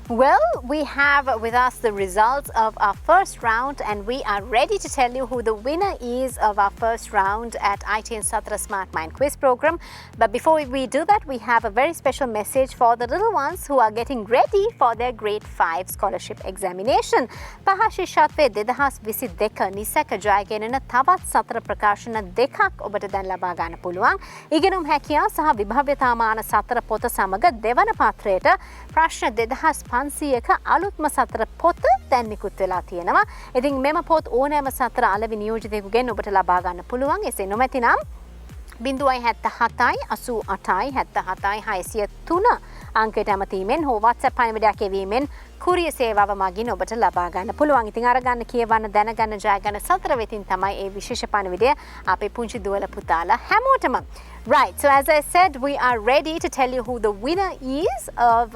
Well, we have with us the results of our first round and we are ready to tell you who the winner is of our first round at ITN Satra Smart Mind Quiz program. But before we do that, we have a very special message for the little ones who are getting ready for their grade 5 scholarship examination. පහශිෂ්‍යත්වයේ 2022 නිසක ජයගෙනන තවත් සතර ප්‍රකාශන දෙකක් ඔබට දැන් ලබා ගන්න පුළුවන්. ඉගෙනුම් හැකියාව සහ විභව්‍යතාමාන සතර පොත සමග දෙවන පත්‍රයට ප්‍රශ්න 2005 500ක අලුත්ම සතර පොත දැන් නිකුත් වෙලා තියෙනවා. ඉතින් මෙම පොත් ඕනෑම සතර අලෙවි නියෝජිතයෙකුගෙන් ඔබට ලබා ගන්න පුළුවන්. එසේ නොමැතිනම් 077යි 88යි 77යි 603 අංකයට ඇමතීමෙන් හෝ WhatsApp පණිවිඩයක් එවීමෙන් කුරිය සේවාව මගින් ඔබට ලබා ගන්න පුළුවන්. ඉතින් අරගන්න කියවන්න දැනගන්න ජය ගන්න සතර වෙතින් තමයි මේ විශේෂ පණිවිඩය අපේ පුංචි දුවල පුතාලා හැමෝටම. Right, so as I said, we are ready to tell you who the winner is of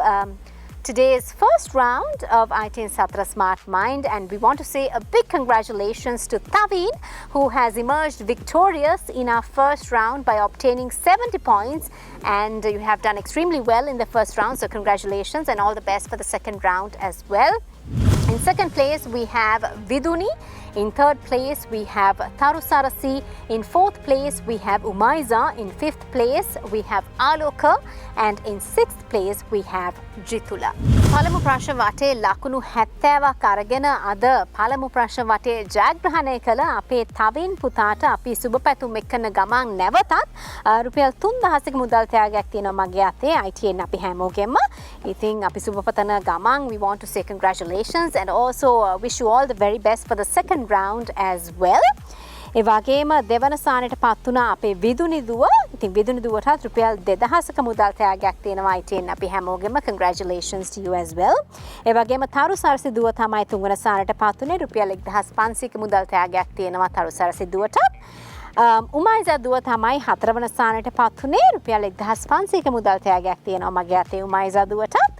today's first round of ITN Satra Smart Mind, and we want to say a big congratulations to Taveen, who has emerged victorious in our first round by obtaining 70 points, and you have done extremely well in the first round, so congratulations and all the best for the second round as well. In second place we have Viduni. In third place we have Tarusarasi. In fourth place we have Umaiza. In fifth place we have Aloka, and in sixth place we have Jitula. පළමු ප්‍රශ්න වටේ ලකුණු 70ක් අරගෙන අද පළමු ප්‍රශ්න වටේ ජයග්‍රහණය කළ අපේ තවින් පුතාට අපි සුබ පැතුම් එක්කන ගමන් නැවතත් රුපියල් 3000ක මුදල් ත්‍යාගයක් තියෙනවා මගේ අතේ ITN අපි හැමෝගෙම. ඉතින් අපි සුබ පතන ගමන් we want to say congratulations and also wish you all the very best for the second round as well. ඒ වගේම දෙවන ස්ථානයට පත් වුණා අපේ විදුනි දුව. ඉතින් විදුනි දුවටත් රුපියල් 2000ක මුදල් ත්‍යාගයක් තියෙනවා ITN අපි හැමෝගෙම congratulations to you as well. ඒ වගේම තරුසරසි දුව තමයි තුන්වන ස්ථානයට පත් වුණේ රුපියල් 1500ක මුදල් ත්‍යාගයක් තියෙනවා තරුසරසි දුවටත්. උමයිසා දුව තමයි හතරවන ස්ථානයට පත් වුණේ රුපියල් 1500ක මුදල් ත්‍යාගයක් තියෙනවා මගේ අතේ උමයිසා දුවටත්.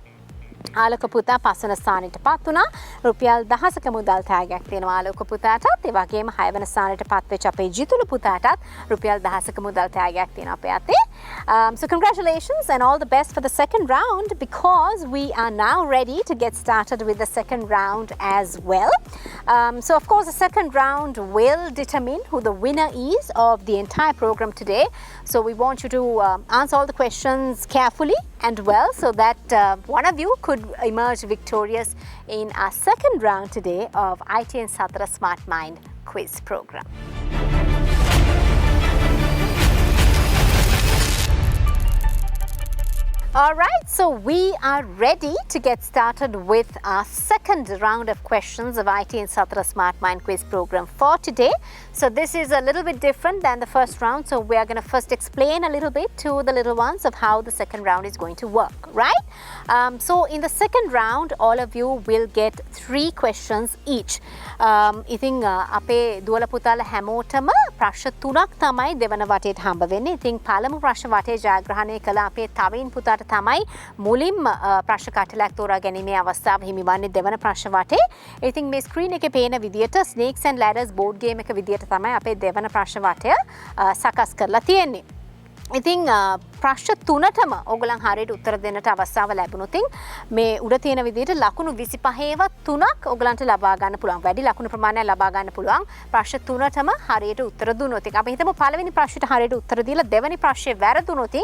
ආලෝක පුතා පස්වන ස්ථානයට පත් වුණා රුපියල් 1000ක මුදල් ත්‍යාගයක් තියෙනවා ආලෝක පුතාටත්. ඒ වගේම 6 වෙනි ස්ථානයට පත් වෙච්ච අපේ ජිතුළු පුතාටත් රුපියල් 1000ක මුදල් ත්‍යාගයක් තියෙනවා අපේ අතේ. So congratulations and all the best for the second round, because we are now ready to get started with the second round as well. So of course the second round will determine who the winner is of the entire program today. So we want you to answer all the questions carefully and well, so that one of you could emerge victorious in our second round today of ITN Satra Smart Mind quiz program. Alright, so we are ready to get started with our second round of questions of ITN Satra Smart Mind quiz program for today. So this is a little bit different than the first round, so we are going to first explain a little bit to the little ones of how the second round is going to work, right? So in the second round, all of you will get 3 questions each. ඉතින් අපේ දුවල පුතාලා හැමෝටම ප්‍රශ්න 3ක් තමයි දෙවන වටේට හම්බ වෙන්නේ. ඉතින් පළමු ප්‍රශ්න වටේ ජයග්‍රහණය කළ අපේ තවින් පුතාට තමයි මුලින්ම ප්‍රශ්න කටලයක් තෝරා ගැනීමේ අවස්ථාව හිමි වන්නේ දෙවන ප්‍රශ්න වටේ. ඉතින් මේ ස්ක්‍රීන් එකේ පේන විදියට Snakes and Ladders board game එක විදියට තමයි අපේ දෙවන ප්‍රශ්න වටය සකස් කරලා තියෙන්නේ. ඉතින් ප්‍රශ්න 3ටම ඕගොල්ලන් හරියට උත්තර දෙන්නට අවස්ථාව ලැබුණොත් මේ උඩ තියෙන විදිහට ලකුණු 25වත් 3ක් ඕගොල්ලන්ට ලබා ගන්න පුළුවන්. වැඩි ලකුණු ප්‍රමාණයක් ලබා ගන්න පුළුවන්. ප්‍රශ්න 3ටම හරියට උත්තර දුන්නොත්. අපි හිතමු පළවෙනි ප්‍රශ්නෙට හරියට උත්තර දීලා දෙවෙනි ප්‍රශ්නේ වැරදුනොත්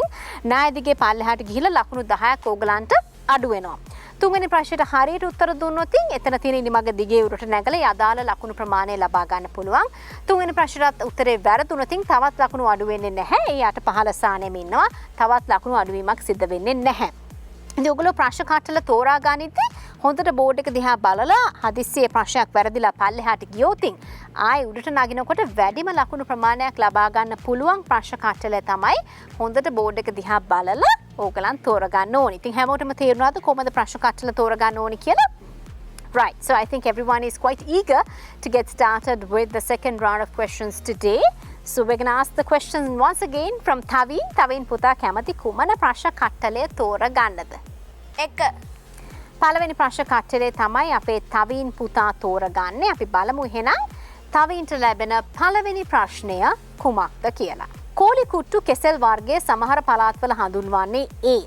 ණය දිගේ පල්ලෙහාට ගිහිල්ලා ලකුණු 10ක් ඕගොල්ලන්ට අඩු වෙනවා. තුන්වෙනි ප්‍රශ්නෙට හරියට උත්තර දුන්නොත් එතන තියෙන ඉනිමග දිගේ උරට නැගලා යදාළ ලකුණු ප්‍රමාණය ලබා ගන්න පුළුවන්. තුන්වෙනි ප්‍රශ්නට උත්තරේ වැරදුනොත් තවත් ලකුණු අඩු වෙන්නේ නැහැ. ඒ යට පහළ ස්ථානෙම ඉන්නවා. තවත් ලකුණු අඩුවීමක් සිද්ධ වෙන්නේ නැහැ. ඉතින් ඔයගොල්ලෝ ප්‍රශ්න කට්ටල තෝරා ගනිද්දී හොඳට බෝඩ් එක දිහා බලලා හදිස්සියේ ප්‍රශ්නයක් වැරදිලා පල්ලෙහාට ගියොත් ආයි උඩට නගිනකොට වැඩිම ලකුණු ප්‍රමාණයක් ලබා ගන්න පුළුවන් ප්‍රශ්න කට්ටල තමයි හොඳට බෝඩ් එක දිහා බලලා ඕගලන් තෝරගන්න ඕනි. ඉතින් හැමෝටම තේරුණාද කොහොමද ප්‍රශ්න කට්ටල තෝරගන්න ඕනි කියලා? Right, so I think everyone is quite eager to get started with the second round of questions today. So we're going to ask the questions once again from Taveen. Taveen පුතා කැමති කුමන ප්‍රශ්න කට්ටලය තෝරගන්නද? 1. පළවෙනි ප්‍රශ්න කට්ටලේ තමයි අපේ තවීන් පුතා තෝරගන්නේ. අපි බලමු එහෙනම් තවීන්ට ලැබෙන පළවෙනි ප්‍රශ්නය කුමක්ද කියලා. කෝලි කුට්ටු කෙසෙල් වර්ගයේ සමහර පළාත්වල හඳුන්වන්නේ A.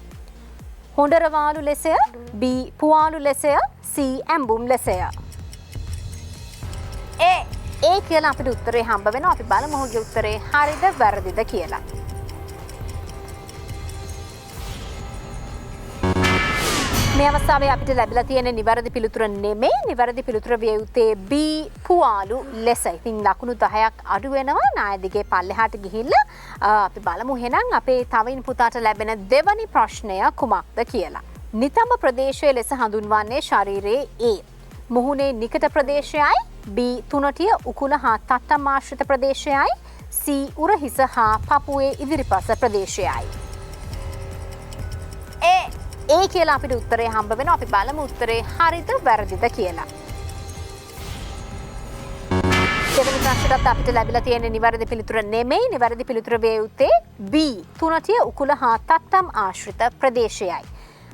හොඬරවාලු ලෙසය, B. පුවාලු ලෙසය, C. ඇඹුම් ලෙසය. A කියලා අපිට උත්තරේ හම්බ වෙනවා. අපි බලමු ඔහුගේ උත්තරේ හරිද වැරදිද කියලා. මේ අවස්ථාවේ අපිට ලැබිලා තියෙන නිවැරදි පිළිතුර නෙමෙයි. නිවැරදි පිළිතුර විය යුත්තේ B. පුවාලු ලෙස. ඉතින් ලකුණු 10ක් අඩු වෙනවා. ණය දිගේ පල්ලෙහාට ගිහිල්ලා අපි බලමු එහෙනම් අපේ තවින් පුතාට ලැබෙන දෙවනි ප්‍රශ්නය කුමක්ද කියලා. නිතම ප්‍රදේශය ලෙස හඳුන්වන්නේ ශරීරයේ A. මුහුණේ නිකට ප්‍රදේශයයි. B. තුනටිය උකුල හා තට්ටම් ආශ්‍රිත ප්‍රදේශයයි. C. උරහිස හා පපුවේ ඉදිරිපස ප්‍රදේශයයි. ඒ කියලා අපිට උත්තරේ හම්බ වෙනවා. අපි බලමු උත්තරේ හරිද වැරදිද කියලා. දෙවෙනි ප්‍රශ්නයටත් අපිට ලැබිලා තියෙන නිවැරදි පිළිතුර නෙමෙයි. නිවැරදි පිළිතුර වේ යුත්තේ B. තුනටිය උකුල හා තට්ටම් ආශ්‍රිත ප්‍රදේශයයි.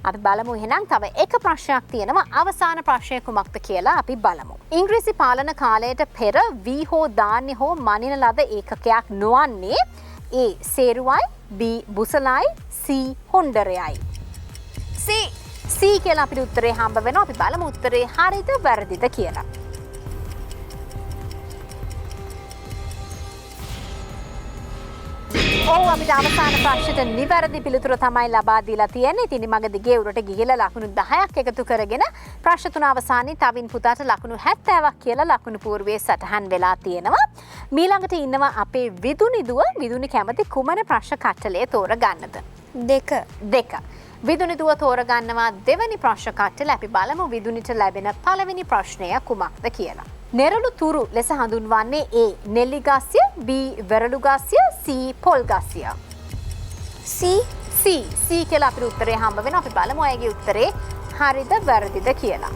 අපි බලමු එහෙනම් තව එක ප්‍රශ්නයක් තියෙනවා. අවසාන ප්‍රශ්නය කුමක්ද කියලා අපි බලමු. ඉංග්‍රීසි පාලන කාලයට පෙර වී හෝ ධාන්‍ය හෝ මනින ලද ඒකකයක් නොවන්නේ A. සේරුවයි, B. බුසලයි, C. හොණ්ඩරයයි. C කියලා අපිට උත්තරේ හම්බ වෙනවා. අපි බලමු උත්තරේ හරිද වැරදිද කියලා. අපිට අවසාන ප්‍රශ්නට නිවැරදි පිළිතුර තමයි ලබා දීලා තියෙන්නේ. ඉතින් මග දිගේ උරට ගිහිලා ලකුණු 10ක් එකතු කරගෙන ප්‍රශ්න තුන අවසානයේ තවින් පුතාට ලකුණු 70ක් කියලා ලකුණු පූර්වයේ සටහන් වෙලා තියෙනවා. මීළඟට ඉන්නවා අපේ විදුනි දුව. විදුනි කැමති කුමන ප්‍රශ්න කට්ටලයේ තෝරගන්නද? දෙක. විදුනි දුව තෝරගන්නවා දෙවැනි ප්‍රශ්න කට්ටල. අපි බලමු විදුනිට ලැබෙන පළවෙනි ප්‍රශ්නය කුමක්ද කියලා. නෙරළු තුරු ලෙස හඳුන්වන්නේ A. නෙල්ලි ගස්ය, B. වෙරළු ගස්ය, C. පොල් ගස්ය. C කියලා අපිට උත්තරේ හම්බ වෙනවා. අපි බලමු අයගේ උත්තරේ හරිද වැරදිද කියලා.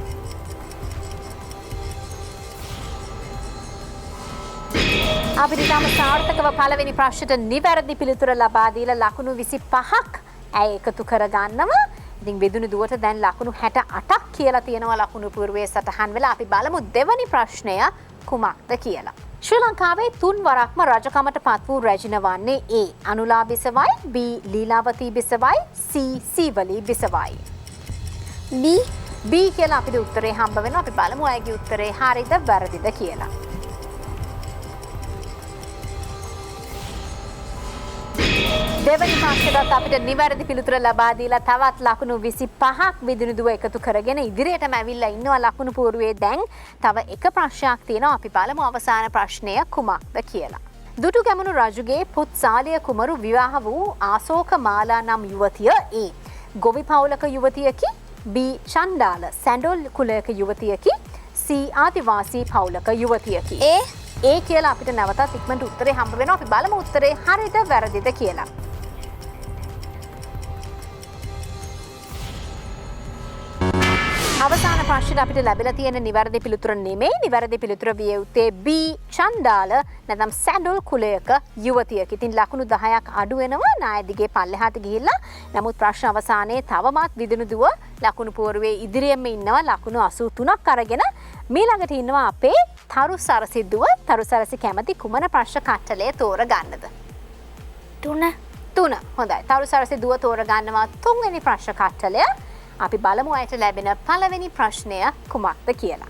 අපිට තම සාර්ථකව පළවෙනි ප්‍රශ්නට නිවැරදි පිළිතුර ලබා දීලා ලකුණු 25ක් ඇය එකතු කරගන්නවා. ඉතින් විදුනි දුවට දැන් ලකුණු 68ක් කියලා තියෙනවා ලකුණු පූර්වයේ සටහන් වෙලා. අපි බලමු දෙවැනි ප්‍රශ්නය කුමක්ද කියලා. ශ්‍රී ලංකාවේ තුන් වරක්ම රජකමට පත් වූ රැජින වන්නේ A. Anula බිසවයි, B. Leelawathi බිසවයි, C. Seevali බිසවයි. B කියලා අපිට උත්තරේ හම්බ වෙනවා. අපි බලමු අයගේ උත්තරේ හරිද වැරදිද කියලා. දෙවැනි ප්‍රශ්නයටත් අපිට නිවැරදි පිළිතුර ලබා දීලා තවත් ලකුණු 25ක් විදුනි දුව එකතු කරගෙන ඉදිරියටම ඇවිල්ලා ඉන්නවා ලකුණු පූර්වයේ. දැන් තව එක ප්‍රශ්නයක් තියෙනවා. අපි බලමු අවසාන ප්‍රශ්නය කුමක්ද කියලා. දුටු ගැමුණු රජුගේ පුත් සාලිය කුමරු විවාහ වූ ආසෝක මාලා නම් යුවතිය A. ගොවි පවුලක යුවතියකි, B. චණ්ඩාල සැඬොල් කුලයක යුවතියකි, C. ආදිවාසී පවුලක යුවතියකි. A කියලා අපිට නැවතත් ඉක්මනට උත්තරේ හම්බ වෙනවා. අපි බලමු උත්තරේ හරිද වැරදිද කියලා. අවසාන ප්‍රශ්නයට අපිට ලැබිලා තියෙන නිවැරදි පිළිතුර නෙමෙයි. නිවැරදි පිළිතුර විය යුත්තේ B. චණ්ඩාල නැත්නම් සැඬොල් කුලයක යුවතියක. ඉතින් ලකුණු 10ක් අඩු වෙනවා. නාය දිගේ පල්ලෙහාට ගිහිල්ලා. නමුත් ප්‍රශ්න අවසානයේ තවමත් විදුනි දුව ලකුණු පූර්වයේ ඉදිරියෙම ඉන්නවා ලකුණු 83ක් අරගෙන. මීළඟට ඉන්නවා අපේ තරු සරසි දුව. තරු සරසි කැමති කුමන ප්‍රශ්න කට්ටලයේ තෝරගන්නද? 3. හොඳයි. තරු සරසි දුව තෝරගන්නවා තුන්වෙනි ප්‍රශ්න කට්ටලය. අපි බලමු අයට ලැබෙන පළවෙනි ප්‍රශ්නය කුමක්ද කියලා.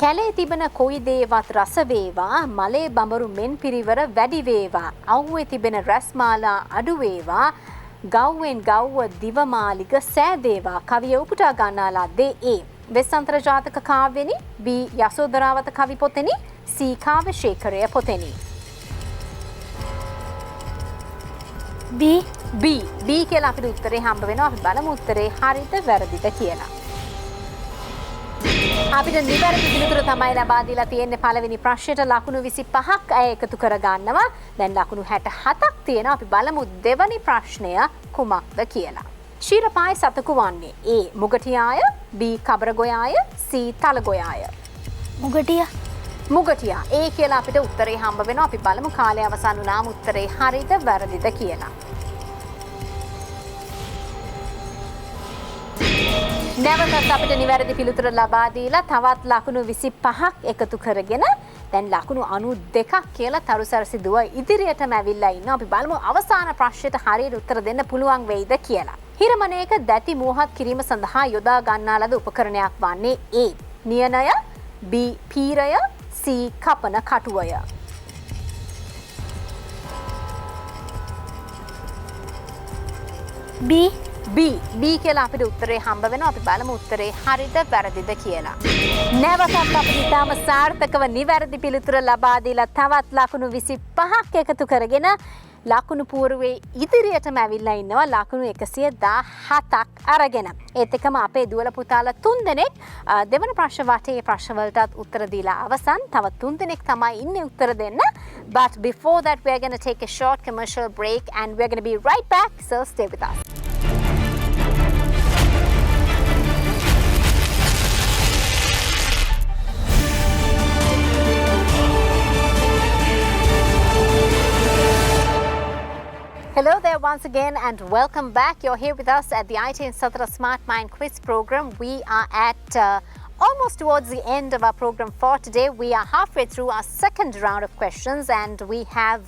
කැලේ තිබෙන කොයි දේවත් රස වේවා, මලේ බඹරු මෙන් පිරිවර වැඩි වේවා, අවුවේ තිබෙන රැස්මාලා අඩු වේවා, ගව්වෙන් ගව්ව දිවමාලිග සෑදේවා. කවිය උපුටා ගන්නා ලද්දේ A. වෙස්සන්තර ජාතක කාව්‍යෙනි, B. යසෝදරාවත කවි පොතෙනි, C. කාව්‍ය ශේඛරය පොතෙනි. B කියලා අපිට උත්තරේ හම්බ වෙනවා. අපි බලමු උත්තරේ හරිද වැරදිද කියලා. අපිට නිවැරදි පිළිතුර තමයි ලබා දීලා තියෙන්නේ. පළවෙනි ප්‍රශ්නෙට ලකුණු 25ක් අය එකතු කරගන්නවා. දැන් ලකුණු 67ක් තියෙනවා. අපි බලමු දෙවැනි ප්‍රශ්නය කුමක්ද කියලා. ශීරපායි සතකු වන්නේ A. මුගටියාය, B. කබරගොයාය, C. තලගොයාය. මුගටියා. A කියලා අපිට උත්තරේ හම්බ වෙනවා. අපි බලමු කාලය අවසන් වුණාම උත්තරේ හරිද වැරදිද කියලා. නැවතත් අපිට නිවැරදි පිළිතුර ලබා දීලා තවත් ලකුණු 25ක් එකතු කරගෙන දැන් ලකුණු 92ක් කියලා තරු සරසි දුව ඉදිරියටම ඇවිල්ලා ඉන්නවා. අපි බලමු අවසාන ප්‍රශ්නෙට හරියට උත්තර දෙන්න පුළුවන් වෙයිද කියලා. හිරමණයක දැති මෝහත් කිරීම සඳහා යොදා ගන්නා ලද උපකරණයක් වන්නේ A. නියනය, B. පීරය, C. කපන කටුවය. B කියලා අපිට උත්තරේ හම්බ වෙනවා. අපි බලමු උත්තරේ හරිද වැරදිද කියලා. නැවතත් අපිට ඉතාම සාර්ථකව නිවැරදි පිළිතුර ලබා දීලා තවත් ලකුණු 25ක් එකතු කරගෙන ලකුණු පුවරුවේ ඉදිරියටම ඇවිල්ලා ඉන්නවා ලකුණු 117ක් අරගෙන. ඒත් එක්කම අපේ දුවල පුතාලා 3 දෙනෙක් දෙවන ප්‍රශ්න වටේ ප්‍රශ්න වලටත් උත්තර දීලා අවසන්. තව 3 දෙනෙක් තමයි ඉන්නේ උත්තර දෙන්න. But before that we are going to take a short commercial break and we are going to be right back. So stay with us. Hello there once again and welcome back. You're here with us at the ITN Satra Smart Mind Quiz program. We are at almost towards the end of our program for today. We are halfway through our second round of questions and we have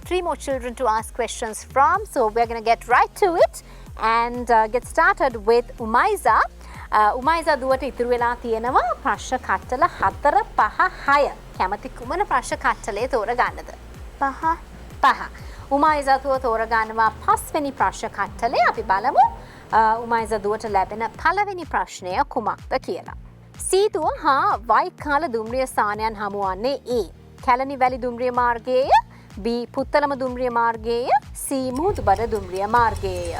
3 more children to ask questions from. So we're going to get right to it and get started with Umaiza. Umaiza දුවට ඉතුරු වෙලා තියෙනවා ප්‍රශ්න කට්ටල 4 5 6. කැමති කුමන ප්‍රශ්න කට්ටලේ තෝරගන්නද? 5. 5. උමයිසා දුව තෝරගන්නවා 5 වෙනි ප්‍රශ්න කට්ටලේ. අපි බලමු උමයිසා දුවට ලැබෙන පළවෙනි ප්‍රශ්නය කුමක්ද කියලා. සීතුව හා වයිකාල දුම්රිය ස්ථානයන් හමුවන්නේ A. කැලණි වැලි දුම්රිය මාර්ගයේය, B. පුත්තලම දුම්රිය මාර්ගයේය, C. මුහුදුබඩ දුම්රිය මාර්ගයේය.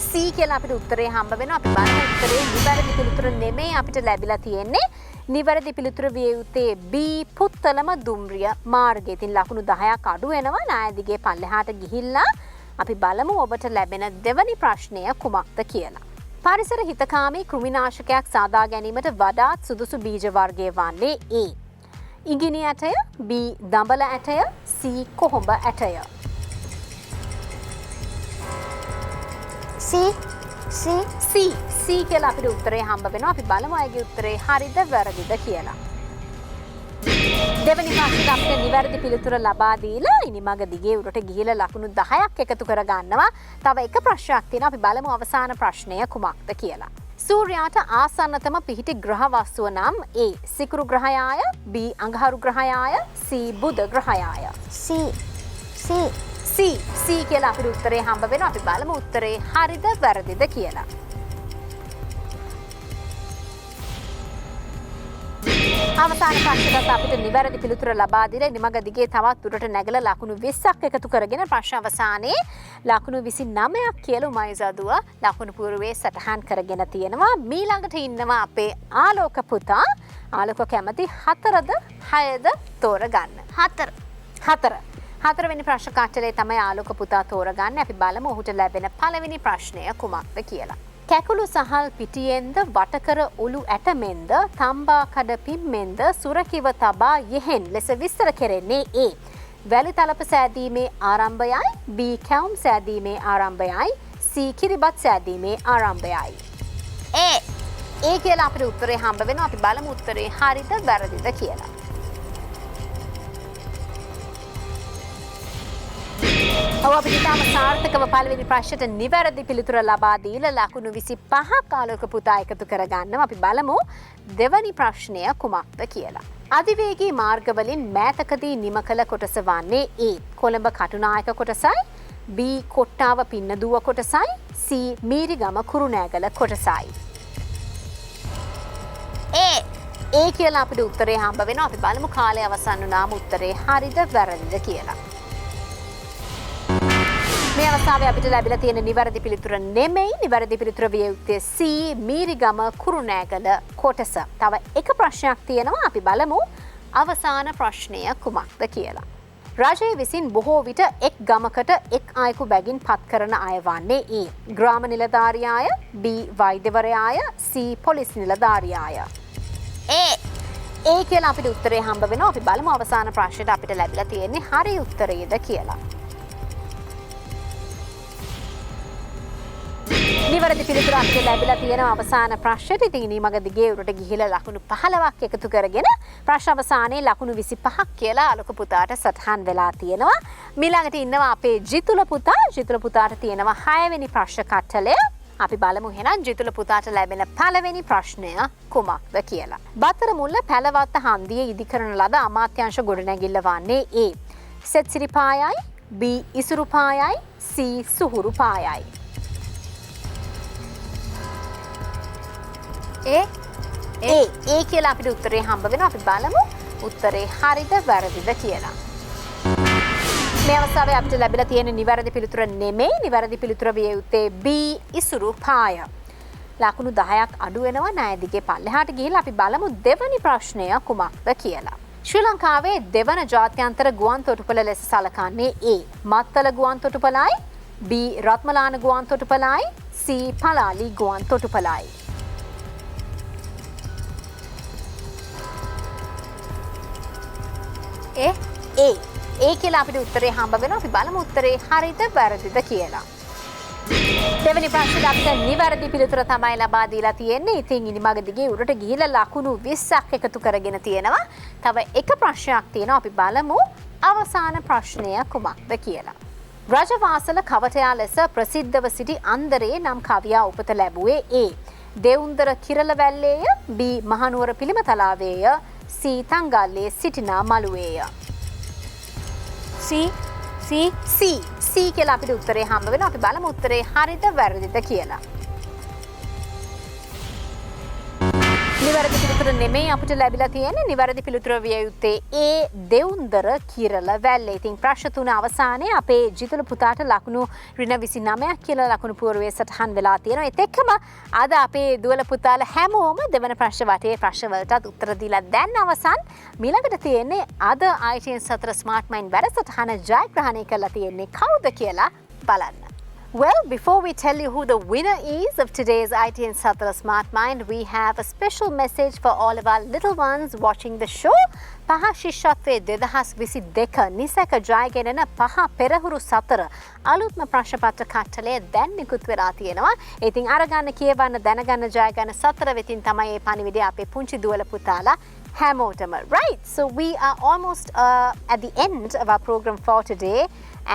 C කියලා අපිට උත්තරේ හම්බ වෙනවා. අපි බලමු උත්තරේ නිවැරදි පිළිතුර නෙමෙයි අපිට ලැබිලා තියෙන්නේ. නිවැරදි පිළිතුර විය යුත්තේ B. පුත්තලම දුම්රිය මාර්ගය. ඉතින් ලකුණු 10ක් අඩු වෙනවා. නායදිගේ පල්ලෙහාට ගිහිල්ලා අපි බලමු ඔබට ලැබෙන දෙවැනි ප්‍රශ්නය කුමක්ද කියලා. පරිසර හිතකාමී කෘමිනාශකයක් සාදා ගැනීමට වඩාත් සුදුසු බීජ වර්ගය වන්නේ A. ඉඟිණි ඇටය, B. දඹල ඇටය, C. කොහොඹ ඇටය. C කියලා අපිට උත්තරේ හම්බ වෙනවා. අපි බලමු අයගේ උත්තරේ හරිද වැරදිද කියලා. දෙවෙනි ප්‍රශ්නෙට අපිට නිවැරදි පිළිතුර ලබා දීලා ඉනිමග දිගේ උඩට ගිහිලා ලකුණු 10ක් එකතු කර ගන්නවා. තව එක ප්‍රශ්නයක් තියෙනවා. අපි බලමු අවසාන ප්‍රශ්නය කුමක්ද කියලා. සූර්යාට ආසන්නතම පිහිටි ග්‍රහ වස්තුව නම් A. Sikuru ග්‍රහයාය, B. අඟහරු ග්‍රහයාය, C. බුධ ග්‍රහයාය. C කියලා අපිට උත්තරේ හම්බ වෙනවා. අපි බලමු උත්තරේ හරිද වැරදිද කියලා. අවසාන ප්‍රශ්නයට අපිට නිවැරදි පිළිතුර ලබා දීලා නිමග දිගේ තවත් දුරට නැගලා ලකුණු 20ක් එකතු කරගෙන ප්‍රශ්න අවසානයේ ලකුණු 29ක් කියලා උමයිසා දුව ලකුණු පුවරුවේ සටහන් කරගෙන තියෙනවා. මීළඟට ඉන්නවා අපේ ආලෝක පුතා. ආලෝක කැමති 4ද 6ද තෝරගන්න. 4. 4වෙනි ප්‍රශ්න කට්ටලේ තමයි ආලෝක පුතා තෝරගන්නේ. අපි බලමු ඔහුට ලැබෙන පළවෙනි ප්‍රශ්නය කුමක්ද කියලා. කැකුළු සහල් පිටියෙන්ද වටකර ඔලු ඇටමෙන්ද තම්බා කඩ පිම්මෙන්ද සුරකිව තබා යෙහෙන් ලෙස විස්තර කෙරෙන්නේ A. වැලි තලප සෑදීමේ ආරම්භයයි, B. Kavum සෑදීමේ ආරම්භයයි, C. Kiribath සෑදීමේ ආරම්භයයි. A කියලා අපිට උත්තරේ හම්බ වෙනවා. අපි බලමු උත්තරේ හරිද වැරදිද කියලා. අපිට ඉතාම සාර්ථකව පළවෙනි ප්‍රශ්නයට නිවැරදි පිළිතුර ලබා දීලා ලකුණු 25ක් ආලෝක පුතා එකතු කරගන්නවා. අපි බලමු දෙවැනි ප්‍රශ්නය කුමක්ද කියලා. අධිවේගී මාර්ගවලින් මෑතකදී නිම කළ කොටස වන්නේ A. Colombo Katunayake කොටසයි, B. Kottawa පින්නදුව කොටසයි, C. Mirigama Kurunegala කොටසයි. A කියලා අපිට උත්තරේ හම්බ වෙනවා. අපි බලමු කාලය අවසන් වුණාම උත්තරේ හරිද වැරදිද කියලා. මේ අවස්ථාවේ අපිට ලැබිලා තියෙන නිවැරදි පිළිතුර නෙමෙයි. නිවැරදි පිළිතුර විය යුත්තේ C. මීරිගම කුරුණෑගල කොටස. තව එක ප්‍රශ්නයක් තියෙනවා. අපි බලමු අවසාන ප්‍රශ්නය කුමක්ද කියලා. රජය විසින් බොහෝ විට එක් ගමකට එක් අයෙකු බැගින් පත් කරන අය වන්නේ A. ග්‍රාම නිලධාරියාය, B. වෛද්‍යවරයාය, C. පොලිස් නිලධාරියාය. A කියලා අපිට උත්තරේ හම්බ වෙනවා. අපි බලමු අවසාන ප්‍රශ්නයට අපිට ලැබිලා තියෙන්නේ හරි උත්තරයේද කියලා. නිවැරදි පිළිතුර අපිට ලැබිලා තියෙනවා අවසාන ප්‍රශ්නෙට. ඉතින් ඉනිමග දිගේ උඩට ගිහිලා ලකුණු 15ක් එකතු කරගෙන ප්‍රශ්න අවසානයේ ලකුණු 25ක් කියලා ආලෝක පුතාට සටහන් වෙලා තියෙනවා. ඊළඟට ඉන්නවා අපේ ජිතුල පුතා. ජිතුල පුතාට තියෙනවා 6 වෙනි ප්‍රශ්න කට්ටලය. අපි බලමු එහෙනම් ජිතුල පුතාට ලැබෙන පළවෙනි ප්‍රශ්නය කුමක්ද කියලා. බතර මුල්ල පැලවත්ත හන්දියේ ඉදිකරන ලද අමාත්‍යාංශ ගොඩනැගිල්ල වන්නේ A. සෙත් සිරිපායයි, B. ඉසුරු පායයි, C. සුහුරු පායයි. ඒ කියලා අපිට උත්තරේ හම්බ වෙනවා. අපි බලමු උත්තරේ හරිද වැරදිද කියලා. මේ අවස්ථාවේ අපිට ලැබිලා තියෙන නිවැරදි පිළිතුර නෙමෙයි. නිවැරදි පිළිතුර විය යුත්තේ B ඉසුරු පාය. ලකුණු 10ක් අඩු වෙනවා ණය දිගේ පල්ලෙහාට ගිහිල්ලා අපි බලමු දෙවැනි ප්‍රශ්නය කුමක්ද කියලා. ශ්‍රී ලංකාවේ දෙවන ජාත්‍යන්තර ගුවන් තොටුපළ ලෙස සලකන්නේ A. මත්තල ගුවන් තොටුපළයි, B. රත්මලාන ගුවන් තොටුපළයි, C. පලාලි ගුවන් තොටුපළයි. ඒ කියලා අපිට උත්තරේ හම්බ වෙනවා. අපි බලමු උත්තරේ හරිද වැරදිද කියලා. දෙවෙනි ප්‍රශ්නෙට අපිට නිවැරදි පිළිතුර තමයි ලබා දීලා තියෙන්නේ. ඉතින් ඉනිමග දිගේ උඩට ගිහිල්ලා ලකුණු 20ක් එකතු කරගෙන තියෙනවා. තව එක ප්‍රශ්නයක් තියෙනවා. අපි බලමු අවසාන ප්‍රශ්නය කුමක්ද කියලා. රජවාසල කවටයා ලෙස ප්‍රසිද්ධව සිටි අන්දරේ නම් කවියා උපත ලැබුවේ A. Devundara කිරලවැල්ලේය, B. Mahanuwara පිළිමතලාවේය, C. Tangalle සිටිනා මළුවේය. C කියලා අපිට උත්තරේ හම්බ වෙනවා. අපි බලමු උත්තරේ හරිද වැරදිද කියලා. නිවැරදි පිළිතුර නෙමෙයි අපිට ලැබිලා තියෙන්නේ. නිවැරදි පිළිතුර විය යුත්තේ A. දෙවුන්දර කිරලවැල්ල. ඉතින් ප්‍රශ්න 3 අවසානයේ අපේ ජිතුල පුතාට ලකුණු ඍණ 29ක් කියලා ලකුණු පුවරුවේ සටහන් වෙලා තියෙනවා. ඒත් එක්කම අද අපේ දුවල පුතාලා හැමෝම දෙවන ප්‍රශ්න වටේ ප්‍රශ්න වලටත් උත්තර දීලා දැන් අවසන්. ඊළඟට තියෙන්නේ අද ITN 4 Smart Mind වැඩසටහන ජයග්‍රහණය කරලා තියෙන්නේ කවුද කියලා බලන්න. Well, before we tell you who the winner is of today's ITN Satra Smart Mind, we have a special message for all of our little ones watching the show. පහ ශිෂ්‍යත්වයේ 2022 නිසැක ජයගෙනෙන පහ පෙරහුරු 4 අලුත්ම ප්‍රශ්න පත්‍ර කට්ටලය දැන් නිකුත් වෙලා තියෙනවා. ඉතින් අරගන්න කියවන්න දැනගන්න ජයගන්න 4 වෙතින් තමයි මේ පණිවිඩය අපේ පුංචි දුවල පුතාලා හැමෝටම. Right, so we are almost at the end of our program for today.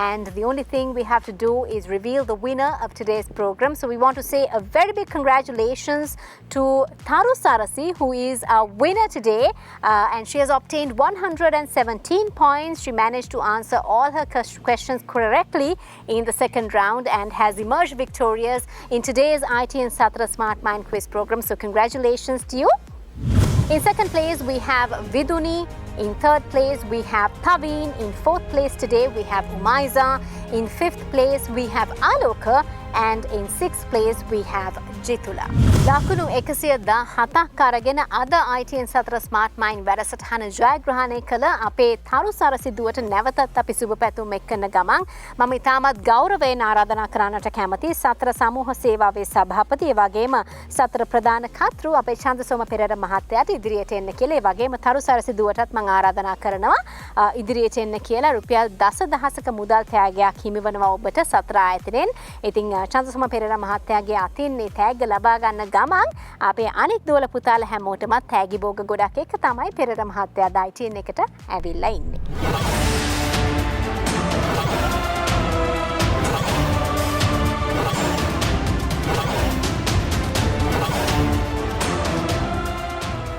And the only thing we have to do is reveal the winner of today's program. So we want to say a very big congratulations to Tharu Sarasi, who is our winner today. And she has obtained 117 points. She managed to answer all her questions correctly in the second round and has emerged victorious in today's ITN Satra Smart Mind Quiz program. So congratulations to you. In second place, we have Viduni. In third place, we have Taveen. In fourth place today, we have Umaiza. In fifth place, we have Aloka. And in sixth place, we have Jitula. ලකුණු 117ක් අරගෙන අද ITN 4 Smart Mind වැඩසටහන ජයග්‍රහණය කළ අපේ තරු සරසිදුවට නැවතත් අපි සුබ පැතුම් එක්කන ගමන් මම ඉතාමත් ගෞරවයෙන් ආරාධනා කරන්නට කැමතියි සතර සමූහ සේවාවේ සභාපති ඒ වගේම සතර ප්‍රධාන කර්තෘ අපේ චන්දසෝම පෙරේරා මහත්තයාට ඉදිරියට එන්න කියලා ඒ වගේම තරු සරසිදුවටත් මම ආරාධනා කරනවා ඉදිරියට එන්න කියලා රුපියල් 10000ක මුදල් තෑගයක් හිමිවනවා ඔබට සතර ආයතනයෙන්. ඉතින් චන්දසෝම පෙරේරා මහත්තයාගේ අතින් මේ තෑග්ග ලබා ගන්න ගමන් අපේ අනිත් දුවල පුතාලා හැමෝටමත් තෑගි භෝග ගොඩක් එක තමයි පෙරේරා මහත්තයා ITN එකට ඇවිල්ලා ඉන්නේ.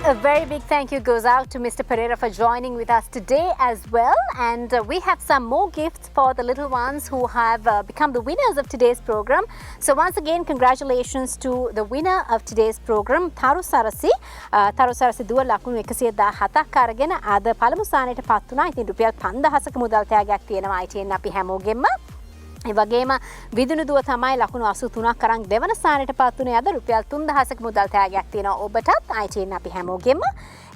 A very big thank you goes out to Mr. Pereira for joining with us today as well. And we have some more gifts for the little ones who have become the winners of today's program. So once again, congratulations to the winner of today's program, Tharu Sarasi. Tharu Sarasi දුව ලකුණු 117ක් අරගෙන අද පළමු ස්ථානයට පත් වුණා. ඉතින් රුපියල් 5000ක මුදල් තෑගයක් තියෙනවා ITN අපි හැමෝගෙම. ඒ වගේම විදුණු දුව තමයි ලකුණු 83ක් අරන් දෙවන ස්ථානයට පත් වුණේ අද රුපියල් 3000ක මුදල් තෑගයක් තියෙනවා ඔබටත් ITN අපි හැමෝගෙම.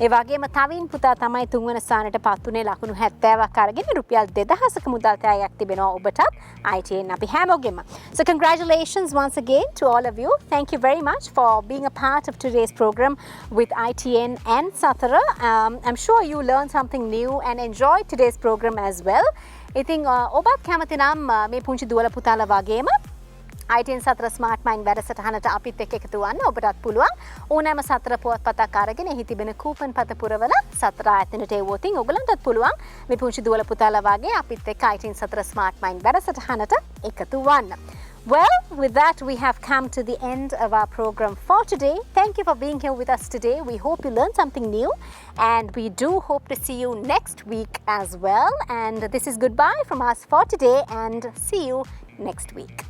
ඒ වගේම තවින් පුතා තමයි තුන්වන ස්ථානයට පත් වුණේ ලකුණු 70ක් අරගෙන රුපියල් 2000ක මුදල් තෑගයක් තිබෙනවා ඔබටත් ITN අපි හැමෝගෙම. So congratulations once again to all of you. Thank you very much for being a part of today's program with ITN and Satara. I'm sure you learned something new and enjoyed today's program as well. ඉතින් ඔබත් කැමති නම් මේ පුංචි දුවල පුතාලා වගේම ITN 4 Smart Mind වැඩසටහනට අපිත් එක්ක එකතු වෙන්න ඔබටත් පුළුවන් ඕනෑම සතර පුවත්පතක් අරගෙන එහි තිබෙන කූපන් පත පුරවල සතර ආයතනට එවුවොතින් ඔයගලන්ටත් පුළුවන් මේ පුංචි දුවල පුතාලා වගේ අපිත් එක්ක ITN 4 Smart Mind වැඩසටහනට එකතු වෙන්න. Well, with that, we have come to the end of our program for today. Thank you for being here with us today. We hope you learned something new and we do hope to see you next week as well. And this is goodbye from us for today and see you next week.